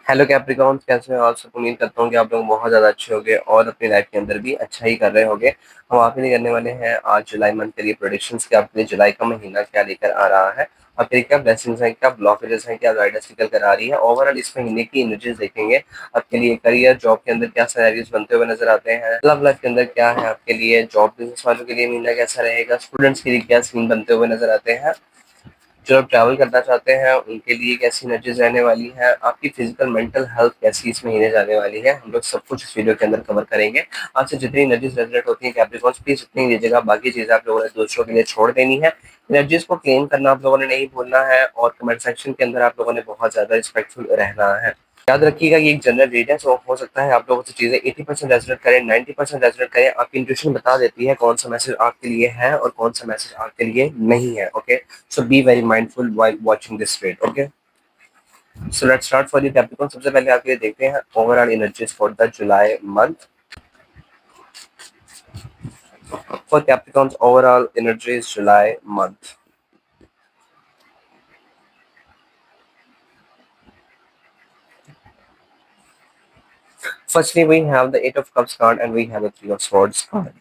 Hello Capricorns, कैसे हो आप सब? उम्मीद करता हूँ कि आप लोग बहुत ज़्यादा अच्छे होंगे और अपनी लाइफ के अंदर भी अच्छा ही कर रहे होंगे। हम आपके लिए करने वाले हैं आज जुलाई मंथ के लिए प्रोडिक्शंस कि आपके लिए जुलाई का महीना क्या लेकर आ रहा है, आपके लिए क्या ब्लेसिंग्स हैं, क्या ब्लॉकेजेस हैं, क्या गाइडेंस निकल कर आ रही है। ओवरऑल इस महीने की एनर्जीज देखेंगे। आपके लिए करियर जॉब के अंदर क्या सिनेरियोज बनते हुए नजर आते हैं, लव लाइफ के अंदर क्या है आपके लिए, जॉब बिजनेस वालों के लिए महीना कैसा रहेगा, स्टूडेंट्स के लिए क्या सीन बनते हुए नजर आते हैं, जो आप ट्रैवल करना चाहते हैं उनके लिए कैसी एनर्जीज रहने वाली है, आपकी फिजिकल मेंटल हेल्थ कैसी इस महीने जाने वाली है, हम लोग सब कुछ इस वीडियो के अंदर कवर करेंगे। आपसे जितनी एनर्जीज रेजोनेट होती है कैप्रिकॉर्न्स, प्लीज उतनी लीजिएगा, बाकी चीजें आप लोगों ने दूसरों के लिए छोड़ देनी है। एनर्जीज को क्लेम करना आप लोगों ने नहीं भूलना है और कमेंट सेक्शन के अंदर आप लोगों ने बहुत ज्यादा रिस्पेक्टफुल रहना है। याद रखिएगा ये एक जनरल रीड है, सो हो सकता है आप लोगों से चीजें 80% रेजोनेट करें, 90% रेजोनेट करें। आपकी इंट्यूशन बता देती है कौन सा मैसेज आपके लिए है और कौन सा मैसेज आपके लिए नहीं है। Okay, so be very mindful while watching this trade. Okay, so let's start for the Capricorn. सबसे पहले आपके लिए देखते हैं overall energies for the July month. For Capricorn's overall energies July month. Firstly, we have the Eight of Cups card and we have the Three of Swords card.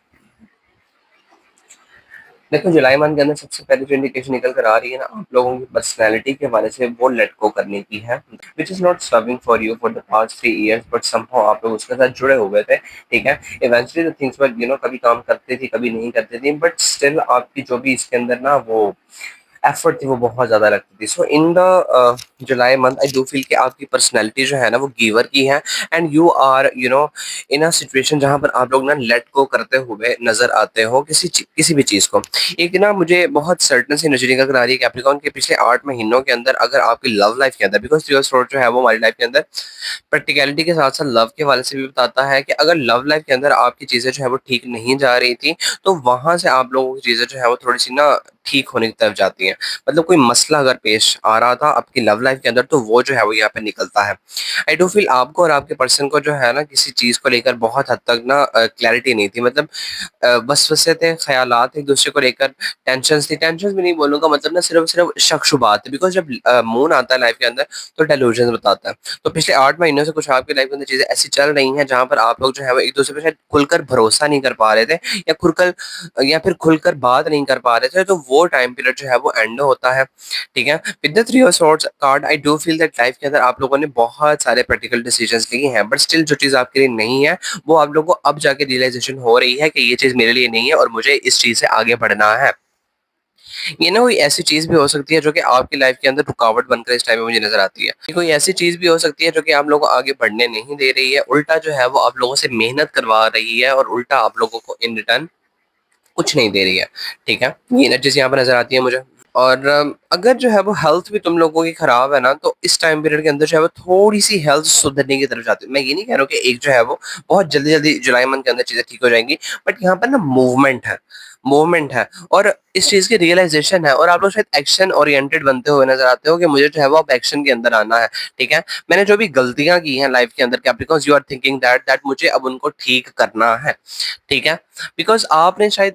देखो जुलाई month के अंदर सबसे पहले जो इंडिकेशन निकल कर आ रही है ना आप लोगों की पर्सनैलिटी के हवाले से, वो लेट गो करने की है, which is not serving for you for the past 3 years, but somehow आप लोग उसके साथ जुड़े हुए थे। ठीक है, इवेंचुअली द थिंग्स वर कभी काम करते थी कभी नहीं करते थे, बट स्टिल आपकी जो भी इसके अंदर ना वो एफर्ट थी वो बहुत ज्यादा लगती थी। So in the July month I do feel कि आपकी पर्सनैलिटी जो है ना वो गिवर की है, and you are in a situation जहां पर आप लोग ना लेट गो करते हुए नजर आते हो किसी भी चीज को। एक ना मुझे बहुत सर्टन सी नजर निकल कर आ रही है कैप्रिकॉर्न के पिछले 8 महीनों के अंदर, अगर आपकी लव लाइफ के अंदर, बिकॉज थ्री ऑफ सोर्ड्स जो है वो हमारी लाइफ के अंदर प्रैक्टिकलिटी के साथ साथ लव के हवाले से भी बताता है कि अगर लव लाइफ के अंदर आपकी चीजें जो है वो ठीक नहीं जा रही थी, तो वहां से आप लोगों की चीजें जो है वो थोड़ी सी ना ठीक होने की तरफ जाती हैं। मतलब कोई मसला अगर पेश आ रहा था आपकी लव लाइफ के अंदर, तो वो जो है वो यहाँ पे निकलता है। आई डू फील आपको और आपके पर्सन को जो है ना किसी चीज को लेकर बहुत हद तक ना क्लैरिटी नहीं थी। मतलब वसवसे थे, ख्यालात एक दूसरे को लेकर, टेंशंस थी, टेंशंस भी नहीं बोलूंगा, मतलब ना सिर्फ सिर्फ शक शुबात थे, बिकॉज जब मून आता है लाइफ के अंदर तो डेलूजन बताता है। तो पिछले 8 महीनों से कुछ आपकी लाइफ के अंदर चीजें ऐसी चल रही हैं जहां पर आप लोग जो है वो एक दूसरे पे शायद खुलकर भरोसा नहीं कर पा रहे थे, या खुलकर या फिर खुलकर बात नहीं कर पा रहे थे, तो वो टाइम पीरियड जो है वो एंड होता है। ठीक है, with the three of swords card I do feel that life के अंदर आप लोगों ने बहुत सारे प्रैक्टिकल डिसीजंस लिए हैं, बट स्टिल जो चीज आपके लिए नहीं है वो आप लोगों को अब जाके रियलाइजेशन हो रही है कि ये चीज मेरे लिए नहीं है और मुझे इस चीज से आगे बढ़ना है। ये ना कोई ऐसी चीज भी हो सकती है जो कि आपकी लाइफ के अंदर रुकावट बनकर इस टाइम में मुझे नजर आती है। ये कोई ऐसी चीज भी हो सकती है जो कि आप लोगों को आगे बढ़ने नहीं दे रही है, उल्टा जो है वो आप लोगों से मेहनत करवा रही है और उल्टा आप लोगों को इन रिटर्न कुछ नहीं दे रही है। ठीक है, ये एनर्जीज यहाँ पर नजर आती है मुझे। और अगर जो है वो हेल्थ भी तुम लोगों की खराब है ना, तो इस टाइम पीरियड के अंदर जो है वो थोड़ी सी हेल्थ सुधरने की तरफ जाती है। मैं ये नहीं कह रहा हूँ कि एक जो है वो बहुत जल्दी जल्दी जुलाई मंथ के अंदर चीजें ठीक हो जाएंगी, बट यहाँ पर ना मूवमेंट है और इस चीज की रियलाइजेशन है, और आप लोग शायद एक्शन ओरिएंटेड बनते हुए नजर आते हो कि मुझे जो है वो अब एक्शन के अंदर आना है। ठीक है, मैंने जो भी गलतियां की हैं लाइफ के अंदर, क्या because you are thinking that मुझे अब उनको ठीक करना है। ठीक है, बिकॉज आपने शायद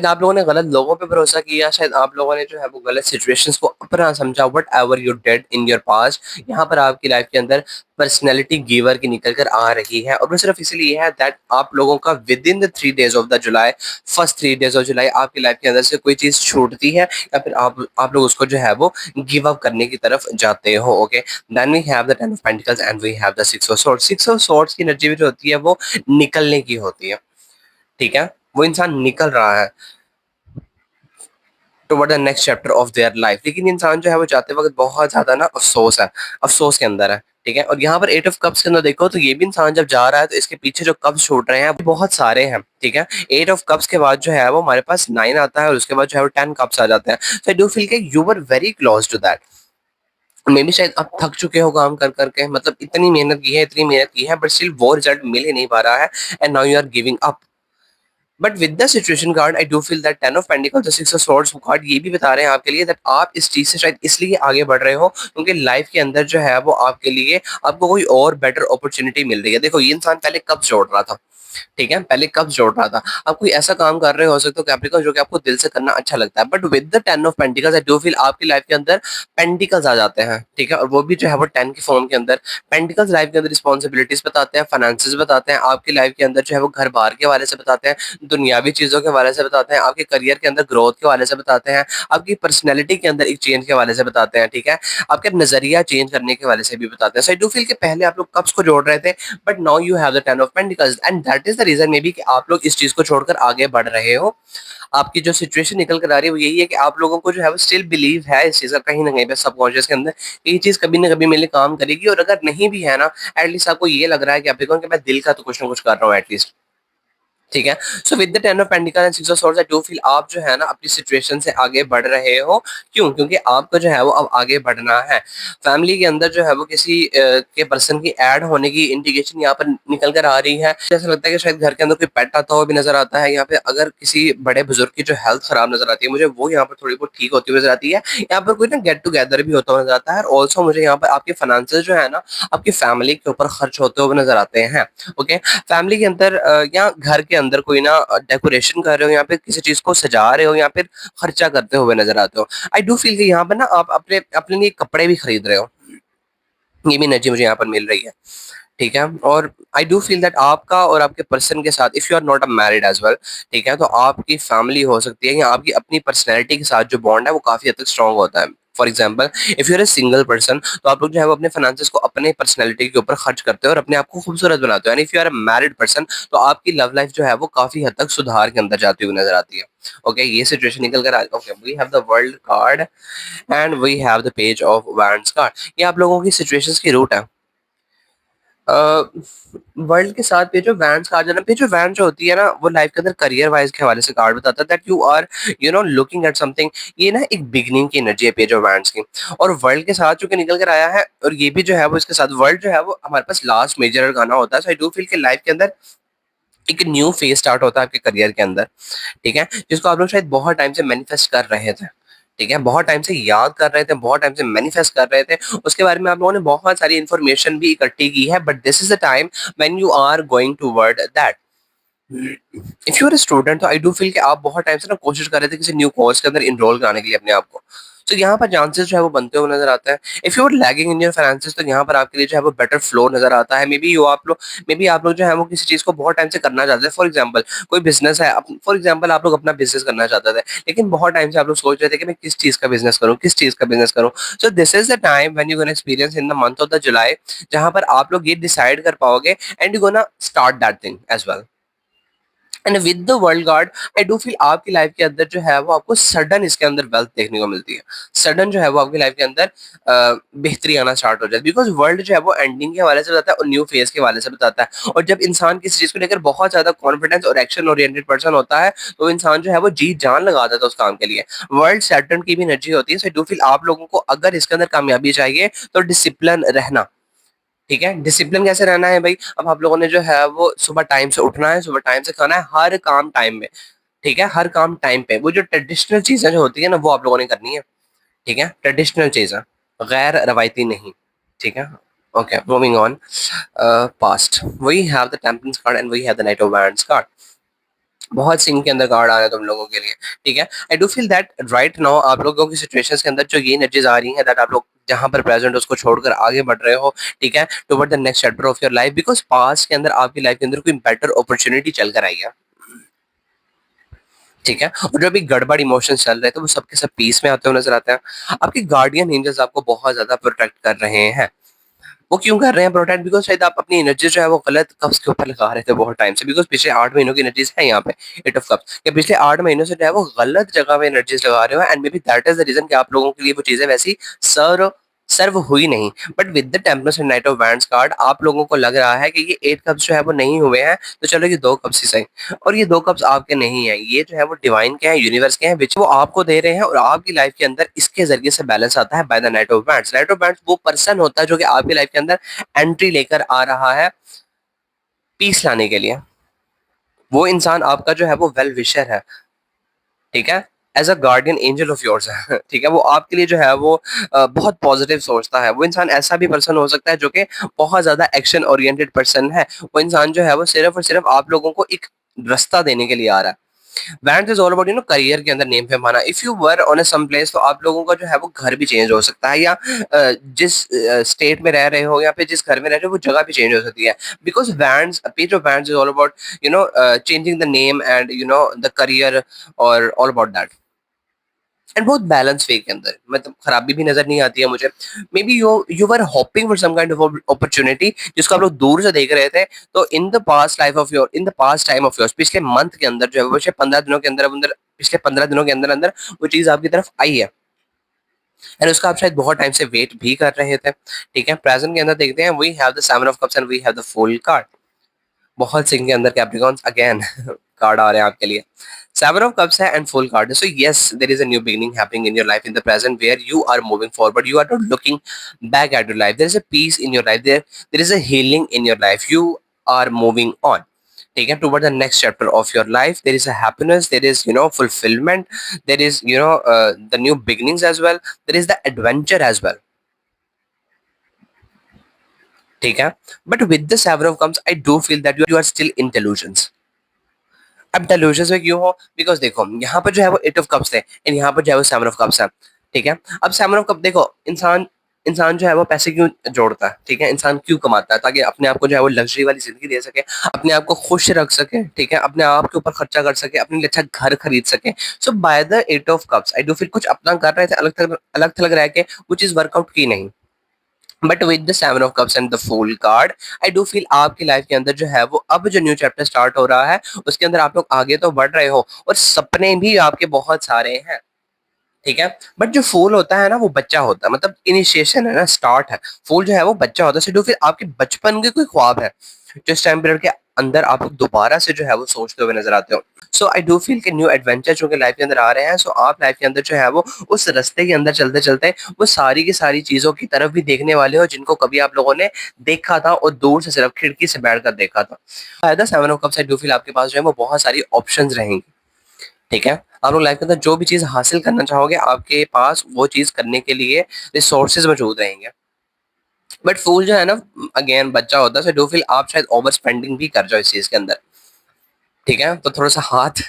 आप लोगों ने गलत लोगों पे भरोसा किया, शायद आप लोगों ने जो है वो गलत सिचुएशंस को अपना समझा, what ever you dead in your past. यहाँ पर आपकी लाइफ के अंदर पर्सनैलिटी गिवर की निकल कर आ रही है, और वो सिर्फ इसलिए है दैट आप लोगों का with in the 3 days of the July, first 3 days of July आपकी लाइफ के अंदर से कोई चीज छूटती है, या फिर आप लोग उसको जो है वो गिव अप करने की तरफ जाते हो। Okay, then we have the ten of pentacles and we have the six of swords. Six of swords की एनर्जी भी जो होती है वो निकलने की होती है। ठीक है, वो इंसान निकल रहा है toward the next chapter of their life, लेकिन इंसान जो है वो जाते वक्त बहुत ज्यादा ना अफसोस है, अफसोस के अंदर है। ठीक है, और यहाँ पर एट ऑफ कप्स के अंदर देखो तो ये भी इंसान जब जा रहा है तो इसके पीछे जो कप्स छूट रहे हैं वो बहुत सारे हैं। ठीक है, एट ऑफ कप्स के बाद जो है वो हमारे पास 9 आता है और उसके बाद जो है वो 10 कप्स आ जाते हैं। सो आई डू फील कि you were very close to that. Maybe शायद आप थक चुके हो काम कर करके, मतलब इतनी मेहनत की है बट स्टिल वो रिजल्ट मिल ही नहीं पा रहा है, and now you are giving up. But with the situation card I do feel that ten of pentacles the six of swords card ये भी बता रहे हैं आपके लिए दैट आप इस चीज से शायद इसलिए आगे बढ़ रहे हो क्योंकि लाइफ के अंदर जो है वो आपके लिए आपको कोई और बेटर अपॉर्चुनिटी मिल रही है। देखो ये इंसान पहले कब जोड़ रहा था, ठीक है, पहले कब्ज जोड़ रहा था। आप कोई ऐसा काम कर रहे हो सकते हो कैप्रिकॉन जो कि आपको दिल से करना अच्छा लगता है, but with the ten of pentacles I do feel आपकी लाइफ के अंदर पेंटिकल्स आ जाते हैं, ठीक है, और वो भी जो है वो टेन की फॉर्म के अंदर। पेंटिकल्स लाइफ के अंदर रिस्पॉन्सिबिलिटीज बताते हैं, फाइनेंसेस बताते हैं, आपकी लाइफ के अंदर जो है वो घर बार के हवाले से बताते हैं, दुनियावी चीजों के हवाले से बताते हैं, आपके करियर के अंदर ग्रोथ के हवाले से बताते हैं, आपकी पर्सनैलिटी के अंदर एक चेंज के हवाले से बताते हैं, ठीक है, आपके नजरिया चेंज करने के हवाले से भी बताते हैं। सो आई डू फील कि पहले आप लोग कब्स को जोड़ रहे थे, but now you have the ten of pentacles and that is the reason maybe कि आप लोग इस चीज को छोड़कर आगे बढ़ रहे हो। आपकी जो सिचुएशन निकल कर आ रही है वो यही है कि आप लोगों को जो है वो स्टिल बिलीव है इस चीज का कहीं ना कहीं पे सबकॉन्शियस के अंदर कि ये चीज कभी ना कभी मेरे लिए काम करेगी, और अगर नहीं भी है ना, एटलीस्ट आपको ये लग रहा है कि आप देखो कि मैं दिल का तो कुछ ना कुछ कर रहा हूँ एटलीस्ट, ठीक है। So with the ten of pentacle and six of swords I do feel आप जो है ना अपनी सिचुएशन से आगे बढ़ रहे हो। क्यों? क्योंकि आपको जो है वो अब आगे बढ़ना है। फैमिली के अंदर जो है वो किसी के पर्सन की ऐड होने की इंडिकेशन यहाँ पर निकल कर आ रही है। जैसा लगता है कि शायद घर के अंदर कोई पेट आता हुआ भी नजर आता है। यहाँ पे अगर किसी बड़े बुजुर्ग की जो हेल्थ खराब नजर आती है मुझे, वो यहाँ पर थोड़ी बहुत ठीक होती हुई नजर आती है। यहाँ पर कोई ना गेट टुगेदर भी होता हुआ नजर आता है, और ऑल्सो मुझे यहाँ पर आपके फाइनेंसेस जो है ना आपकी फैमिली के ऊपर खर्च होते हुए नजर आते हैं। ओके, फैमिली के अंदर या घर के अंदर कोई ना डेकोरेशन कर रहे हो, या फिर किसी चीज को सजा रहे हो, या फिर खर्चा करते हुए नजर आते हो। आई डू फील कि यहाँ पर ना आप अपने अपने लिए कपड़े भी खरीद रहे हो, ये भी एनर्जी मुझे यहाँ पर मिल रही है, ठीक है। और आई डू फील दैट आपका और आपके पर्सन के साथ, if you are not a married as well, ठीक है, तो आपकी फैमिली हो सकती है या आपकी अपनी पर्सनैलिटी के साथ जो बॉन्ड है वो काफी हद तक स्ट्रांग होता है। For example, if you are a single person तो आप लोग जो है वो अपने फाइनेंसेस को अपने पर्सनैलिटी के ऊपर खर्च करते हो और अपने आप को खूबसूरत बनाते हो। And if you are a married person तो आपकी लव लाइफ जो है वो काफी हद तक सुधार के अंदर जाती हुई नजर आती है। ओके, ये सिचुएशन निकल कर आ, okay, we have the world card and we have the page of wands card. ये आप लोगों की सिचुएशंस की रूट है। वर्ल्ड के साथ पे जो वैंस कहा जाना, पे जो वैन जो होती है ना वो लाइफ के अंदर करियर वाइज के हवाले से कार्ड बताता है that you are looking at something. ये ना एक बिगनिंग की एनर्जी है पेज ऑफ वैंस की, और वर्ल्ड के साथ चूंकि निकल कर आया है, और ये भी जो है वो इसके साथ वर्ल्ड जो है वो हमारे पास लास्ट मेजर गाना होता है। सो आई डू फील कि लाइफ के अंदर एक न्यू फेज स्टार्ट होता है आपके करियर के अंदर, ठीक है, जिसको आप लोग शायद बहुत टाइम से मैनिफेस्ट कर रहे थे, ठीक है, बहुत टाइम से याद कर रहे थे, बहुत टाइम से मैनिफेस्ट कर रहे थे। उसके बारे में आप लोगों ने बहुत सारी इन्फॉर्मेशन भी इकट्ठी की है, but this is the time when you are going toward that. If you are student तो आई डू फील कि आप बहुत टाइम से ना कोशिश कर रहे थे किसी न्यू कोर्स के अंदर इनरोल कराने के लिए अपने आप को। तो यहाँ पर चांसेस जो है वो बनते हुए नजर आता है। If you are lagging in your finances तो यहाँ पर आपके लिए जो है वो बेटर फ्लो नजर आता है। मे बी आप लोग जो है वो किसी चीज को बहुत टाइम से करना चाहते हैं। फॉर एग्जाम्पल, कोई बिजनेस है, फॉर एग्जाम्पल आप लोग अपना बिजनेस करना चाहते थे, लेकिन बहुत टाइम से आप लोग सोच रहे थे कि मैं किस चीज का बिजनेस करूँ, किस चीज का बिजनेस करूँ। So this is the time when you gonna experience in the month of the July, जहां पर आप लोग ये डिसाइड कर पाओगे and you gonna start that thing as well. And with the world card I do feel आपकी life के अंदर जो है वो आपको सडन इसके अंदर वेल्थ देखने को मिलती है। सडन जो है वो आपकी लाइफ के अंदर बेहतरी आना स्टार्ट हो जाती है, बिकॉज वर्ल्ड जो है वो एंडिंग के हवाले से बताता है और न्यू फेज के हवाले से बताता है। और जब इंसान किसी चीज को लेकर बहुत ज्यादा कॉन्फिडेंस और एक्शन ओरिएंटेड पर्सन होता है तो इंसान जो है वो जी जान लगा देता है उस काम के लिए। वर्ल्ड सैटर्न की भी एनर्जी होती है। सो आई डू फील आप लोगों को अगर इसके अंदर कामयाबी चाहिए तो डिसिप्लिन रहना, ठीक है। डिसिप्लिन कैसे रहना है भाई? अब आप लोगों ने जो है वो सुबह टाइम से उठना है, सुबह टाइम से खाना है, हर काम टाइम में, ठीक है, हर काम टाइम पे। वो जो ट्रेडिशनल चीजें जो होती है ना वो आप लोगों ने करनी है, ठीक है, ट्रेडिशनल चीजें, गैर रवायती नहीं, ठीक है। Okay, moving on. Past, we have the temperance card and we have the knight of wands card. बहुत सिंह के अंदर कार्ड आ रहे हैं तुम लोगों के लिए, ठीक है। आई do feel that right now आप लोगों की सिचुएशंस के अंदर जो ये एनर्जीज आ रही हैं दैट आप लोग जहां पर प्रेजेंट उसको छोड़कर आगे बढ़ रहे हो, ठीक है, toward the next chapter of your life, because past के अंदर आपकी लाइफ के अंदर कोई बेटर अपॉर्चुनिटी चल कर आई है, ठीक है। और जो भी गड़बड़ इमोशंस चल रहे थे वो सबके सब पीस में आते हुए नजर आते हैं। आपके गार्डियन एंजल्स आपको बहुत ज्यादा प्रोटेक्ट कर रहे हैं। वो क्यों कर रहे हैं प्रोटेक्ट? बिकॉज़ शायद आप अपनी एनर्जी जो है वो गलत कप्स के ऊपर लगा रहे थे बहुत टाइम से, बिकॉज़ पिछले 8 महीनों की एनर्जीज़ है यहाँ पे एट ऑफ कप्स, कि पिछले 8 महीनों से जो है वो गलत जगह पे एनर्जीज़ लगा रहे हो, and may be that is the reason कि आप लोगों के लिए वो चीज़ें वैसी सर्व सर्व हुई नहीं। But with the temperance and night of wands card आप लोगों को लग रहा है कि ये 8 कप्स जो है वो नहीं हुए हैं, तो चलो ये 2 कप्स ही सही। और ये 2 कप्स आपके नहीं हैं, ये जो है वो डिवाइन के हैं, यूनिवर्स के हैं, व्हिच वो आपको दे रहे हैं, और आपकी लाइफ के अंदर इसके ज़रिए से बैलेंस आता है bye the knight of wands. Night of wands वो पर्सन होता है जो कि आपकी लाइफ के अंदर एंट्री लेकर आ रहा है पीस लाने के लिए, वो इंसान आपका जो है वो वेल विशर है, ठीक है? As a guardian angel of yours है, ठीक है? वो आपके लिए जो है वो बहुत पॉज़िटिव सोचता है। वो इंसान ऐसा भी पर्सन हो सकता है जो कि बहुत ज़्यादा एक्शन ओरिएंटेड पर्सन है। वो इंसान जो है वो सिर्फ़ और सिर्फ़ आप लोगों को एक रास्ता देने के लिए आ रहा है। Wands is all about career के अंदर नेम फेम पाना। If you were on a some place तो आप लोगों का जो है वो घर भी चेंज हो सकता है, या जिस स्टेट में रह रहे हो या फिर जिस घर में रह रहे हो वो जगह भी चेंज हो सकती है। Because vans page of vans is all about changing the name and the career और ऑल अबाउट दैट। एंड बहुत बैलेंस वे के अंदर, मतलब खराबी भी नजर नहीं आती है मुझे। Maybe you you were hoping for some kind of opportunity जिसको आप लोग दूर से देख रहे थे। तो in the past life of your, in the past time of yours, पिछले मंथ के अंदर जो है वो, पिछले 15 दिनों के अंदर पिछले 15 दिनों के अंदर अंदर वो चीज आपकी तरफ आई है, एंड उसका आप शायद बहुत टाइम से वेट भी कर रहे थे। ठीक है, प्रेजेंट के अंदर देखते हैं, we have the seven of cups and we have the fool card. बहुत सिंह के अंदर कैप्रिकॉन्स अगेन कार्ड आ रहे हैं आपके लिए। Seven of Cups है and full card. So yes, there is a new beginning happening in your life in the present where you are moving forward. You are not looking back at your life. There is a peace in your life. There is a healing in your life. You are moving on. Take it toward the next chapter of your life. There is a happiness. There is fulfillment. There is the new beginnings as well. There is the adventure as well. ठीक है, but with the Seven of Cups, I do feel that you are still in delusions. अब delusions में क्यों हो? Because देखो, यहाँ पर जो है वो 8 ऑफ कप्स है एंड यहाँ पर जो है वो 7 ऑफ कप्स है, ठीक है? अब 7 ऑफ कप देखो, इंसान इंसान जो है वो पैसे क्यों जोड़ता है, ठीक है? इंसान क्यों कमाता है? ताकि अपने आप को जो है वो लग्ज़री वाली ज़िंदगी दे सके, अपने आप को खुश रख सके, ठीक है? अपने आप के ऊपर खर्चा कर सके, अपने लिए अच्छा घर खरीद सके। So by the 8 of cups I do feel कुछ अपना कर रहे थे, अलग-थलग रह के वो चीज़ वर्कआउट की नहीं। But with the seven of cups and the fool card, I do feel आपकी लाइफ के अंदर जो है वो अब जो न्यू चैप्टर स्टार्ट हो रहा है उसके अंदर आप लोग आगे तो बढ़ रहे हो और सपने भी आपके बहुत सारे हैं, ठीक है? बट जो फूल होता है ना वो बच्चा होता है, मतलब इनिशिएशन है ना, स्टार्ट है। फूल जो है वो बच्चा होता है, so do फिर आपके बचपन के कोई ख्वाब है जो इस टाइम पीरियड के अंदर आप लोग दोबारा से जो है वो सोचते हुए नजर आते हो। सो आई डू फील कि न्यू एडवेंचर जो कि लाइफ के अंदर आ रहे हैं, सो आप लाइफ के अंदर जो है वो उस रास्ते के अंदर चलते चलते वो सारी की सारी चीजों की तरफ भी देखने वाले हो जिनको कभी आप लोगों ने देखा था और दूर से सिर्फ खिड़की से बैठ कर देखा था। फायदा seven of cups, I do feel आपके पास जो है वो बहुत सारी ऑप्शंस रहेंगी, ठीक है? आप लोग लाइफ के अंदर जो भी चीज़ हासिल करना चाहोगे, आपके पास वो चीज़ करने के लिए रिसोर्सेज़ मौजूद रहेंगे। बट फूल जो है ना, अगेन बच्चा होता है, सो डू फील आप शायद ओवर स्पेंडिंग भी कर जाओ इस चीज़ के अंदर, ठीक है? तो थोड़ा-सा हाथ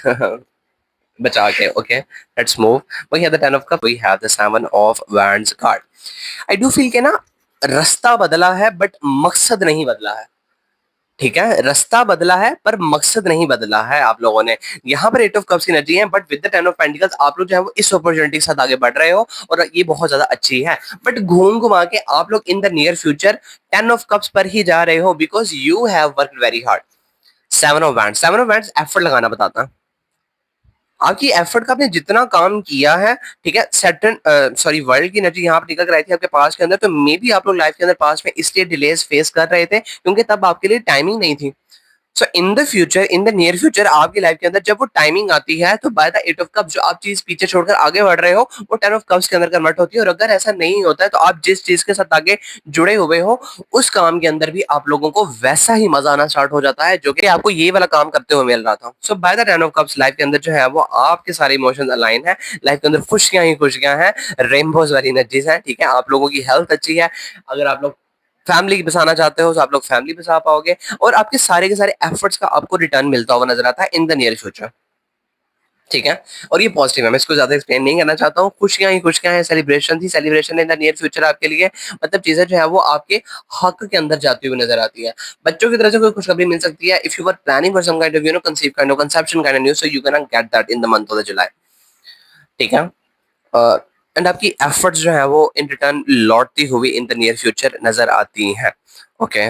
बचा के, okay, let's move. We have the 10 of cup, we have the 7 of wands card. I do feel के ना रास्ता बदला है बट मकसद नहीं बदला है। ठीक है, रास्ता बदला है पर मकसद नहीं बदला है आप लोगों ने। यहाँ पर 8 ऑफ कप्स की एनर्जी है, but with the 10 of pentacles आप लोग जो है वो इस अपॉर्चुनिटी के साथ आगे बढ़ रहे हो और ये बहुत ज्यादा अच्छी है। बट घूम घुमा के आप लोग इन the near future 10 of cups पर ही जा रहे हो because you have worked very hard. 7 of wands effort लगाना बताता है। आपकी एफर्ट का आपने जितना काम किया है, ठीक है, सैटर्न सॉरी वर्ल्ड की एनर्जी यहाँ पर निकल कर आई थी आपके पास के अंदर, तो मे बी आप लोग लाइफ के अंदर पास में इसलिए डिलेस फेस कर रहे थे क्योंकि तब आपके लिए टाइमिंग नहीं थी। So in the future, in the near future आपकी लाइफ के अंदर जब वो टाइमिंग आती है तो बाय द 8 ऑफ कप्स जो आप चीज पीछे छोड़कर आगे बढ़ रहे हो वो 10 ऑफ कप्स के अंदर कन्वर्ट होती है। और अगर ऐसा नहीं होता है तो आप जिस चीज के साथ आगे जुड़े हुए हो उस काम के अंदर भी आप लोगों को वैसा ही मजा आना स्टार्ट हो जाता है जो कि आपको ये वाला काम करते हुए मिल रहा था। So by the 10 of cups life के अंदर जो है वो आपके सारे इमोशंस अलाइन है। लाइफ के अंदर खुशियां ही खुशियां हैं, रेनबोज वाली एनर्जीज हैं, ठीक है? आप लोगों की हेल्थ अच्छी है। अगर आप लोग फैमिली बसाना चाहते हो तो आप लोग फैमिली बसा पाओगे और आपके सारे के सारे एफर्ट्स का आपको रिटर्न मिलता हुआ नजर आता है इन द नियर फ्यूचर, ठीक है? और ये पॉजिटिव है, मैं इसको ज्यादा एक्सप्लेन नहीं करना चाहता हूँ। खुशियां ही खुशियां हैं, celebration he celebration in the near future आपके लिए। मतलब चीजें जो है वो आपके हक के अंदर जाती हुई नजर आती है। बच्चों की तरफ से कोई खुशखबरी मिल सकती है। If you are planning for some kind of conceive kind of conception kind of news, so you can get that in the month of the July, ठीक है? एंड आपकी एफर्ट्स जो है वो इन रिटर्न लौटती हुई इन द नियर फ्यूचर नजर आती हैं। ओके,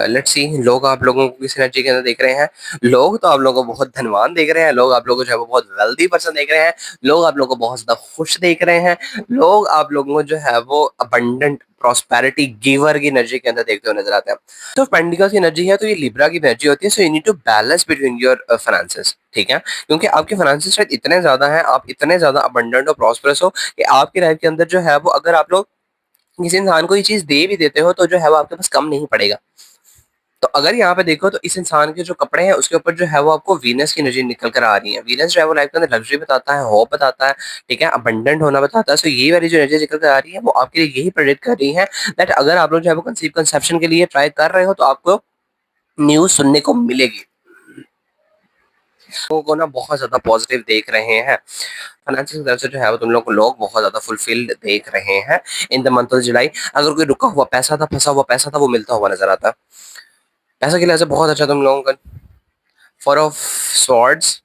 लेट्स सी, लोग आप लोगों को किस एनर्जी के अंदर देख रहे हैं। लोग तो आप लोगों को बहुत धनवान देख रहे हैं, लोग आप लोगों को जो है वो बहुत वेल्दी पर्सन देख रहे हैं, लोग आप लोगों को बहुत ज्यादा खुश देख रहे हैं, लोग आप लोगों को जो है वो अबंडेंट प्रॉस्पेरिटी गिवर की एनर्जी के अंदर देखते हुए नजर आते हैं। तो पेंटिकल्स की एनर्जी है तो ये लिब्रा की एनर्जी होती है। So you need to balance between your finances, ठीक है? क्योंकि आपके फाइनेंसेस शायद इतने ज्यादा हैं, आप इतने ज्यादा अबंडेंट और प्रॉस्परस हो कि आपकी लाइफ के अंदर जो है वो अगर आप लोग किसी इंसान को ये चीज दे भी देते हो तो जो है वो आपके पास कम नहीं पड़ेगा। तो अगर यहाँ पे देखो तो इस इंसान के जो कपड़े हैं उसके ऊपर जो है वो आपको वीनस की एनर्जी निकल कर आ रही है। वीनस जो है वो लाइफ के अंदर लग्जरी बताता है, होप बताता है, ठीक है, अबंडेंट होना बताता है। सो ये वाली जो एनर्जी निकल कर आ रही है वो आपके लिए यही प्रेडिक्ट कर रही है दैट अगर आप लोग जो है वो कंसेप्शन के लिए ट्राई कर रहे हो तो आपको न्यूज़ सुनने को मिलेगी। लोगों को ना बहुत ज़्यादा पॉजिटिव देख रहे हैं। फाइनेंशियल की तरफ से जो है वो तुम लोग बहुत ज़्यादा फुलफिल्ड देख रहे हैं इन द मंथ ऑफ जुलाई। अगर कोई रुका हुआ पैसा था, फँसा हुआ पैसा था, वो मिलता हुआ नज़र आता है। पैसा के लिहाज से बहुत अच्छा तुम लोगों का। फोर ऑफ स्वॉर्ड्स,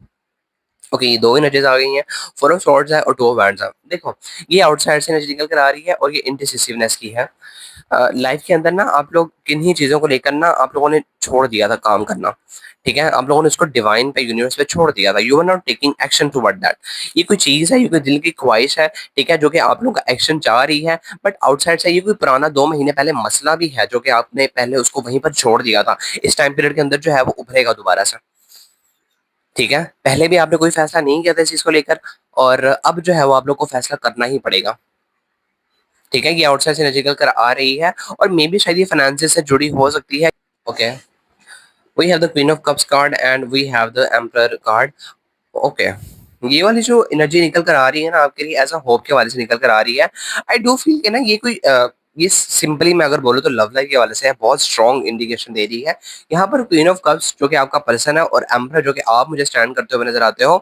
ओके, ये दो एनर्जीज आ गई हैं। फोर ऑफ स्वॉर्ड्स है और टू ऑफ वैंड्स है। देखो, ये आउटसाइड से एनर्जी निकल कर आ रही है और ये इनडिसिसिवनेस की है। लाइफ के अंदर ना आप लोग किन्हीं चीज़ों को लेकर ना आप लोगों ने छोड़ दिया था काम करना, ठीक है? आप लोगों ने उसको डिवाइन पे, यूनिवर्स पे छोड़ दिया था। You are not taking action toward that. ये कोई चीज़ है, ये कोई दिल की ख्वाहिश है, ठीक है, जो कि आप लोगों का एक्शन चाह रही है, बट आउटसाइड से ये कोई पुराना 2 महीने पहले मसला भी है, जो कि आपने पहले उसको वहीं पर छोड़ दिया था। इस टाइम पीरियड के अंदर जो है वो उभरेगा दोबारा से, ठीक है? पहले भी आपने कोई फैसला नहीं किया था इस चीज़ को लेकर और अब जो है वो आप लोग को फैसला करना ही पड़ेगा। ठीक है, ये आउटसाइड से निकल कर आ रही है और मे बी शायद ये फाइनेंसेस से जुड़ी हो सकती है। Okay, we have the queen of cups card and we have the emperor card. Okay, ये वाली जो एनर्जी निकल कर आ रही है ना आपके लिए एज़ अ होप के हवाले से निकल कर आ रही है। आई डू फील कि ना ये कोई ये सिंपली मैं अगर बोलूँ तो लव लाइफ के हवाले से बहुत स्ट्रॉन्ग इंडिकेशन दे रही है। यहाँ पर क्वीन ऑफ कप्स जो कि आपका पर्सन है और एम्परर जो कि आप मुझे स्टैंड करते हुए नज़र आते हो,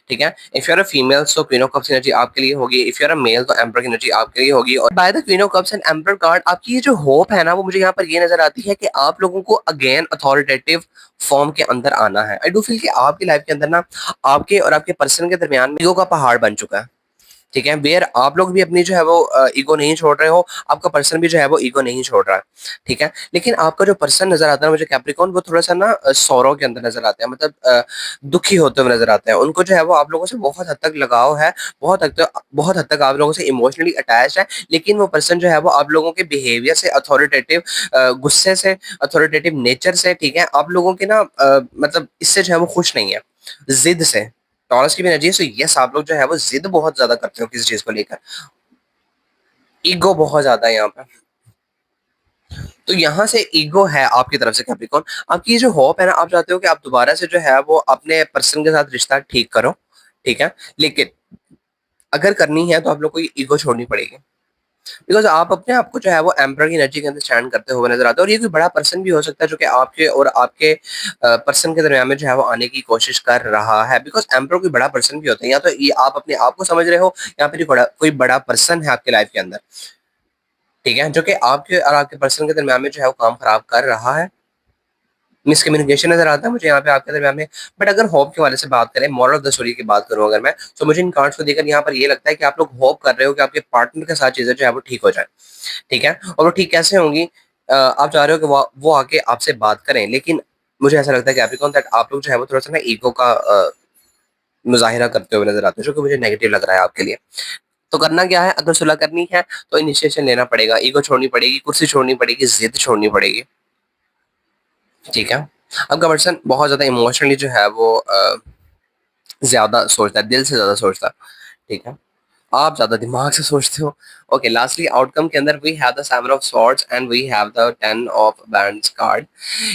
ठीक है? If you are a female so queen of cups energy आपके लिए होगी, if you are a male तो एम्परर की एनर्जी आपके लिए होगी। और by the queen of cups and emperor card आपकी ये जो होप है ना वो मुझे यहाँ पर ये नज़र आती है कि आप लोगों को अगेन अथॉरिटेटिव फॉर्म के अंदर आना है। आई डू फील कि आपकी लाइफ के अंदर ना आपके और आपके पर्सन के दरमियान में ईगो का पहाड़ बन चुका है, ठीक है? वेयर आप लोग भी अपनी जो है वो ईगो नहीं छोड़ रहे हो, आपका पर्सन भी जो है वो ईगो नहीं छोड़ रहा है, ठीक है? लेकिन आपका जो पर्सन नज़र आता है मुझे कैप्रिकॉर्न वो थोड़ा-सा ना सौरों के अंदर नज़र आते हैं, मतलब दुखी होते हुए नज़र आते हैं। उनको जो है वो आप लोगों से बहुत हद तक लगाव है, बहुत हद तक आप लोगों से इमोशनली अटैच्ड है, लेकिन वो पर्सन जो है वो आप लोगों के बिहेवियर से अथॉरिटेटिव गुस्से से, अथॉरिटेटिव नेचर से, ठीक है? आप लोगों के ना मतलब इससे जो है वो खुश नहीं है, ज़िद से। टॉरस की भी एनर्जी है, सो यस आप लोग जो है वो ज़िद बहुत ज़्यादा करते हो किसी चीज़ को लेकर। ईगो बहुत ज़्यादा है यहाँ पे। तो यहाँ से ईगो है आपकी तरफ से कैप्रिकॉर्न। आपकी ये जो होप है ना, आप चाहते हो कि आप दोबारा से जो है वो अपने पर्सन के साथ रिश्ता ठीक करो, ठीक है? लेकिन अगर करनी है तो आप लोग को ये ईगो छोड़नी पड़ेगी। बिकॉज़ आप अपने आप को जो है वो एम्परर की एनर्जी के अंदर स्टैंड करते हुए नज़र आते हो और ये कोई बड़ा पर्सन भी हो सकता है जो कि आपके और आपके पर्सन के दरमियान में जो है वो आने की कोशिश कर रहा है। बिकॉज़ एम्परर कोई बड़ा पर्सन भी होता है, या तो ये आप अपने आप को समझ रहे हो या फिर कोई बड़ा पर्सन है आपकी लाइफ के अंदर, ठीक है? जो कि आपके और आपके पर्सन के दरमियान में जो है वो काम खराब कर रहा है। मिसकम्युनिकेशन नज़र आता है मुझे यहाँ पे आपके दरमियान में। बट अगर होप के हवाले से बात करें, मोरल ऑफ द स्टोरी की बात करूँ अगर मैं, तो मुझे इन कार्ड्स को देखकर यहाँ पर ये लगता है कि आप लोग होप कर रहे हो कि आपके पार्टनर के साथ चीज़ें जो है वो ठीक हो जाएँ। ठीक है? और वो ठीक कैसे होंगी? आप चाह रहे हो कि वो आके आपसे बात करें, लेकिन मुझे ऐसा लगता है कि कैप्रिकॉर्न दैट आप लोग जो है वो थोड़ा-सा ना ईगो का मुज़ाहिरा करते हुए नज़र आते हो, जो कि मुझे नेगेटिव लग रहा है आपके लिए। तो करना क्या है, अगर सुलह करनी है तो इनिशिएशन लेना पड़ेगा, ईगो छोड़नी पड़ेगी, कुर्सी छोड़नी पड़ेगी, ज़िद छोड़नी पड़ेगी, ठीक है? आपका पर्सन बहुत ज़्यादा इमोशनली जो है वो ज़्यादा सोचता है, दिल से ज़्यादा सोचता है, ठीक है? आप ज़्यादा दिमाग से सोचते हो। ओके, लास्टली आउटकम के अंदर we have the 7 of swords and we have the 10 of wands card.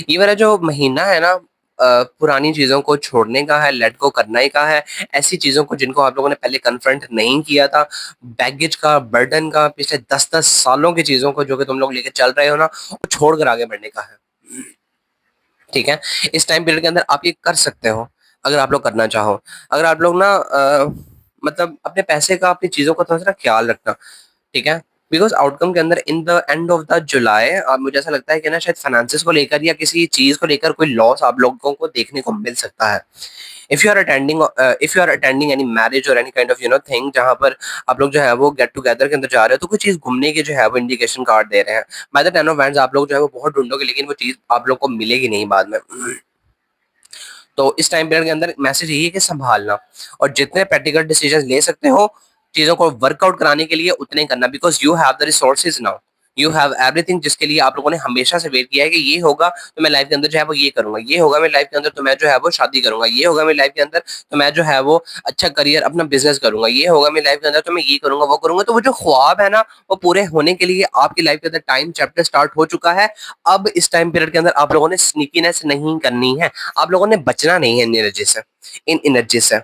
ये वाला जो महीना है ना पुरानी चीज़ों को छोड़ने का है, लेट गो करने का है। ऐसी चीज़ों को जिनको आप लोगों ने पहले कन्फ्रंट नहीं किया था, बैगेज का, बर्डन का, पिछले 10-10 सालों की चीज़ों को जो कि तुम लोग लेके चल रहे हो ना, वो छोड़कर आगे बढ़ने का है। ठीक है? इस टाइम पीरियड के अंदर आप ये कर सकते हो, अगर आप लोग करना चाहो। अगर आप लोग ना मतलब अपने पैसे का, अपनी चीज़ों का थोड़ा-सा ना ख़्याल रखना, ठीक है? बिकॉज़ आउटकम के अंदर in the end of the जुलाई मुझे ऐसा लगता है कि ना शायद फाइनेंसेस को लेकर या किसी चीज़ को लेकर कोई लॉस आप लोगों को देखने को मिल सकता है। If you are attending any marriage और एनी काइंड ऑफ थिंग जहाँ पर आप लोग जो है वो गेट टुगेदर के अंदर जा रहे हो, तो कुछ चीज़ घूमने की जो है वो इंडिकेशन कार्ड दे रहे हैं। बाय द 10 ऑफ वैंड्स आप लोग जो है वो बहुत ढूँढोगे, लेकिन वो चीज़ आप लोग को मिलेगी नहीं बाद में। तो इस टाइम पीरियड के अंदर मैसेज यही है कि संभालना और जितने प्रैक्टिकल डिसीजंस ले सकते हो चीज़ों को वर्कआउट कराने के लिए उतने ही करना, because you have the resources now. You have everything जिसके लिए आप लोगों ने हमेशा से वेट किया है कि ये होगा तो मैं लाइफ के अंदर जो है वो ये करूंगा, ये होगा मेरी लाइफ के अंदर तो मैं जो है वो शादी करूंगा, ये होगा मेरी लाइफ के अंदर तो मैं जो है वो अच्छा करियर अपना बिजनेस करूंगा, ये होगा मेरी लाइफ के अंदर तो मैं ये करूंगा वो करूंगा। तो वो जो ख्वाब है ना वो पूरे होने के लिए आपकी लाइफ के अंदर टाइम चैप्टर स्टार्ट हो चुका है। अब इस टाइम पीरियड के अंदर आप लोगों ने स्नीकीनेस नहीं करनी है, आप लोगों ने बचना नहीं है इन एनर्जी से, इन एनर्जी से।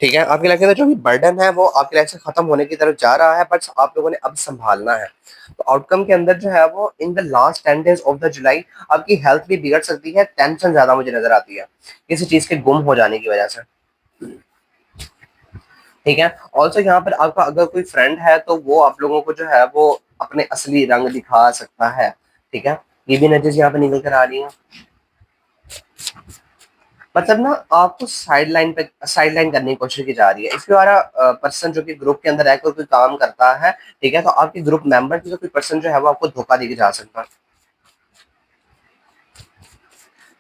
ठीक है, आपकी लाइफ के अंदर जो भी बर्डन है वो आपकी लाइफ से खत्म होने की तरफ जा रहा है, बट आप लोगों ने अब संभालना है। तो आउटकम के अंदर जो है वो in the last 10 days of the जुलाई आपकी हेल्थ भी बिगड़ सकती है, टेंशन ज्यादा मुझे नजर आती है किसी चीज के गुम हो जाने की वजह से। ठीक है, ऑल्सो यहाँ पर आपका अगर कोई फ्रेंड है तो वो आप लोगों को जो है वो अपने असली रंग दिखा सकता है। ठीक है, ये भी नतीजे यहाँ पे निकल कर आ रही है। मतलब ना आपको साइड लाइन करने की कोशिश की जा रही है। If you are a person जो कि ग्रुप के अंदर रहकर कोई काम करता है, ठीक है, तो आपके ग्रुप मेंबर की कोई पर्सन जो है वो आपको धोखा देके जा सकता है।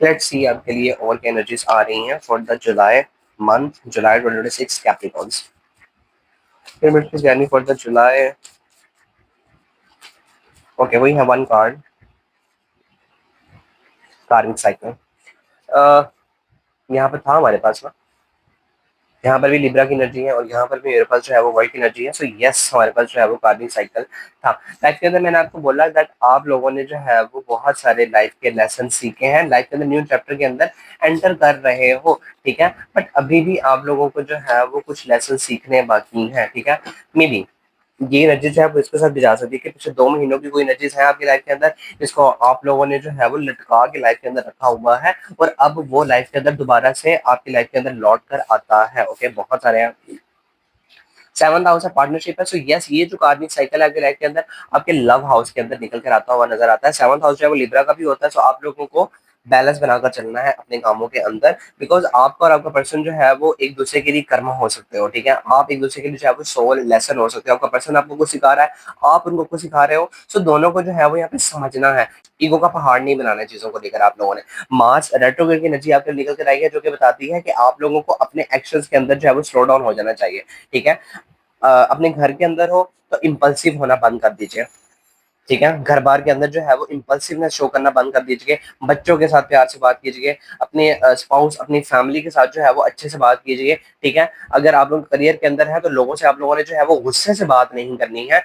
लेट्स सी आपके लिए और क्या एनर्जीज आ रही हैं for the July month, July 2026 Capricorns. For the July, okay वही है वन कार्ड, कार्मिक साइकिल। यहाँ पर था हमारे पास ना, यहाँ पर भी लिब्रा की एनर्जी है और यहाँ पर भी मेरे पास जो है वो वर्ल्ड की एनर्जी है। सो यस, हमारे पास जो है वो कार्मिक साइकिल था। लाइफ के अंदर मैंने आपको बोला दैट आप लोगों ने जो है वो बहुत सारे लाइफ के लेसन सीखे हैं, लाइफ के अंदर न्यू चैप्टर के अंदर एंटर कर रहे हो। ठीक है, बट अभी भी आप लोगों को जो है वो कुछ लेसन सीखने बाकी हैं। ठीक है, मे बी ये एनर्जी जो है वो इसके साथ भी जा सकती है कि पिछले 2 महीनों की कोई एनर्जीज है आपकी लाइफ के अंदर जिसको आप लोगों ने जो है वो लटका के लाइफ के अंदर रखा हुआ है और अब वो लाइफ के अंदर दोबारा से आपकी लाइफ के अंदर लौट कर आता है। ओके, बहुत सारे हैं। 7th हाउस है पार्टनरशिप है। सो यस, ये जो कार्मिक साइकिल है आपकी लाइफ के अंदर आपके लव हाउस के अंदर निकल कर आता हुआ नजर आता है। 7th हाउस जो है वो लिब्रा का भी होता है। सो आप लोगों को बैलेंस बनाकर चलना है अपने कामों के अंदर, बिकॉज आपका और आपका पर्सन जो है वो एक दूसरे के लिए कर्म हो सकते हो। ठीक है, आप एक दूसरे के लिए जो है वो सोल लेसन हो सकते हो। आपका पर्सन आपको कुछ सिखा रहा है, आप उनको कुछ सिखा रहे हो। सो दोनों को जो है वो यहाँ पे समझना है, ईगो का पहाड़ नहीं बनाना है चीजों को लेकर आप लोगों ने। मार्स रेट्रोग्रेड की एनर्जी आपके निकल कर आई है जो कि बताती है कि आप लोगों को अपने एक्शंस के अंदर जो है वो स्लो डाउन हो जाना चाहिए। ठीक है, अपने घर के अंदर हो तो इम्पल्सिव होना बंद कर दीजिए। ठीक है, घर बार के अंदर जो है वो इम्पल्सिवनेस शो करना बंद कर दीजिए। बच्चों के साथ प्यार से बात कीजिए, अपने स्पाउस अपनी फैमिली के साथ जो है वो अच्छे से बात कीजिए। ठीक है, अगर आप लोग करियर के अंदर है तो लोगों से आप लोगों ने जो है वो गुस्से से बात नहीं करनी है,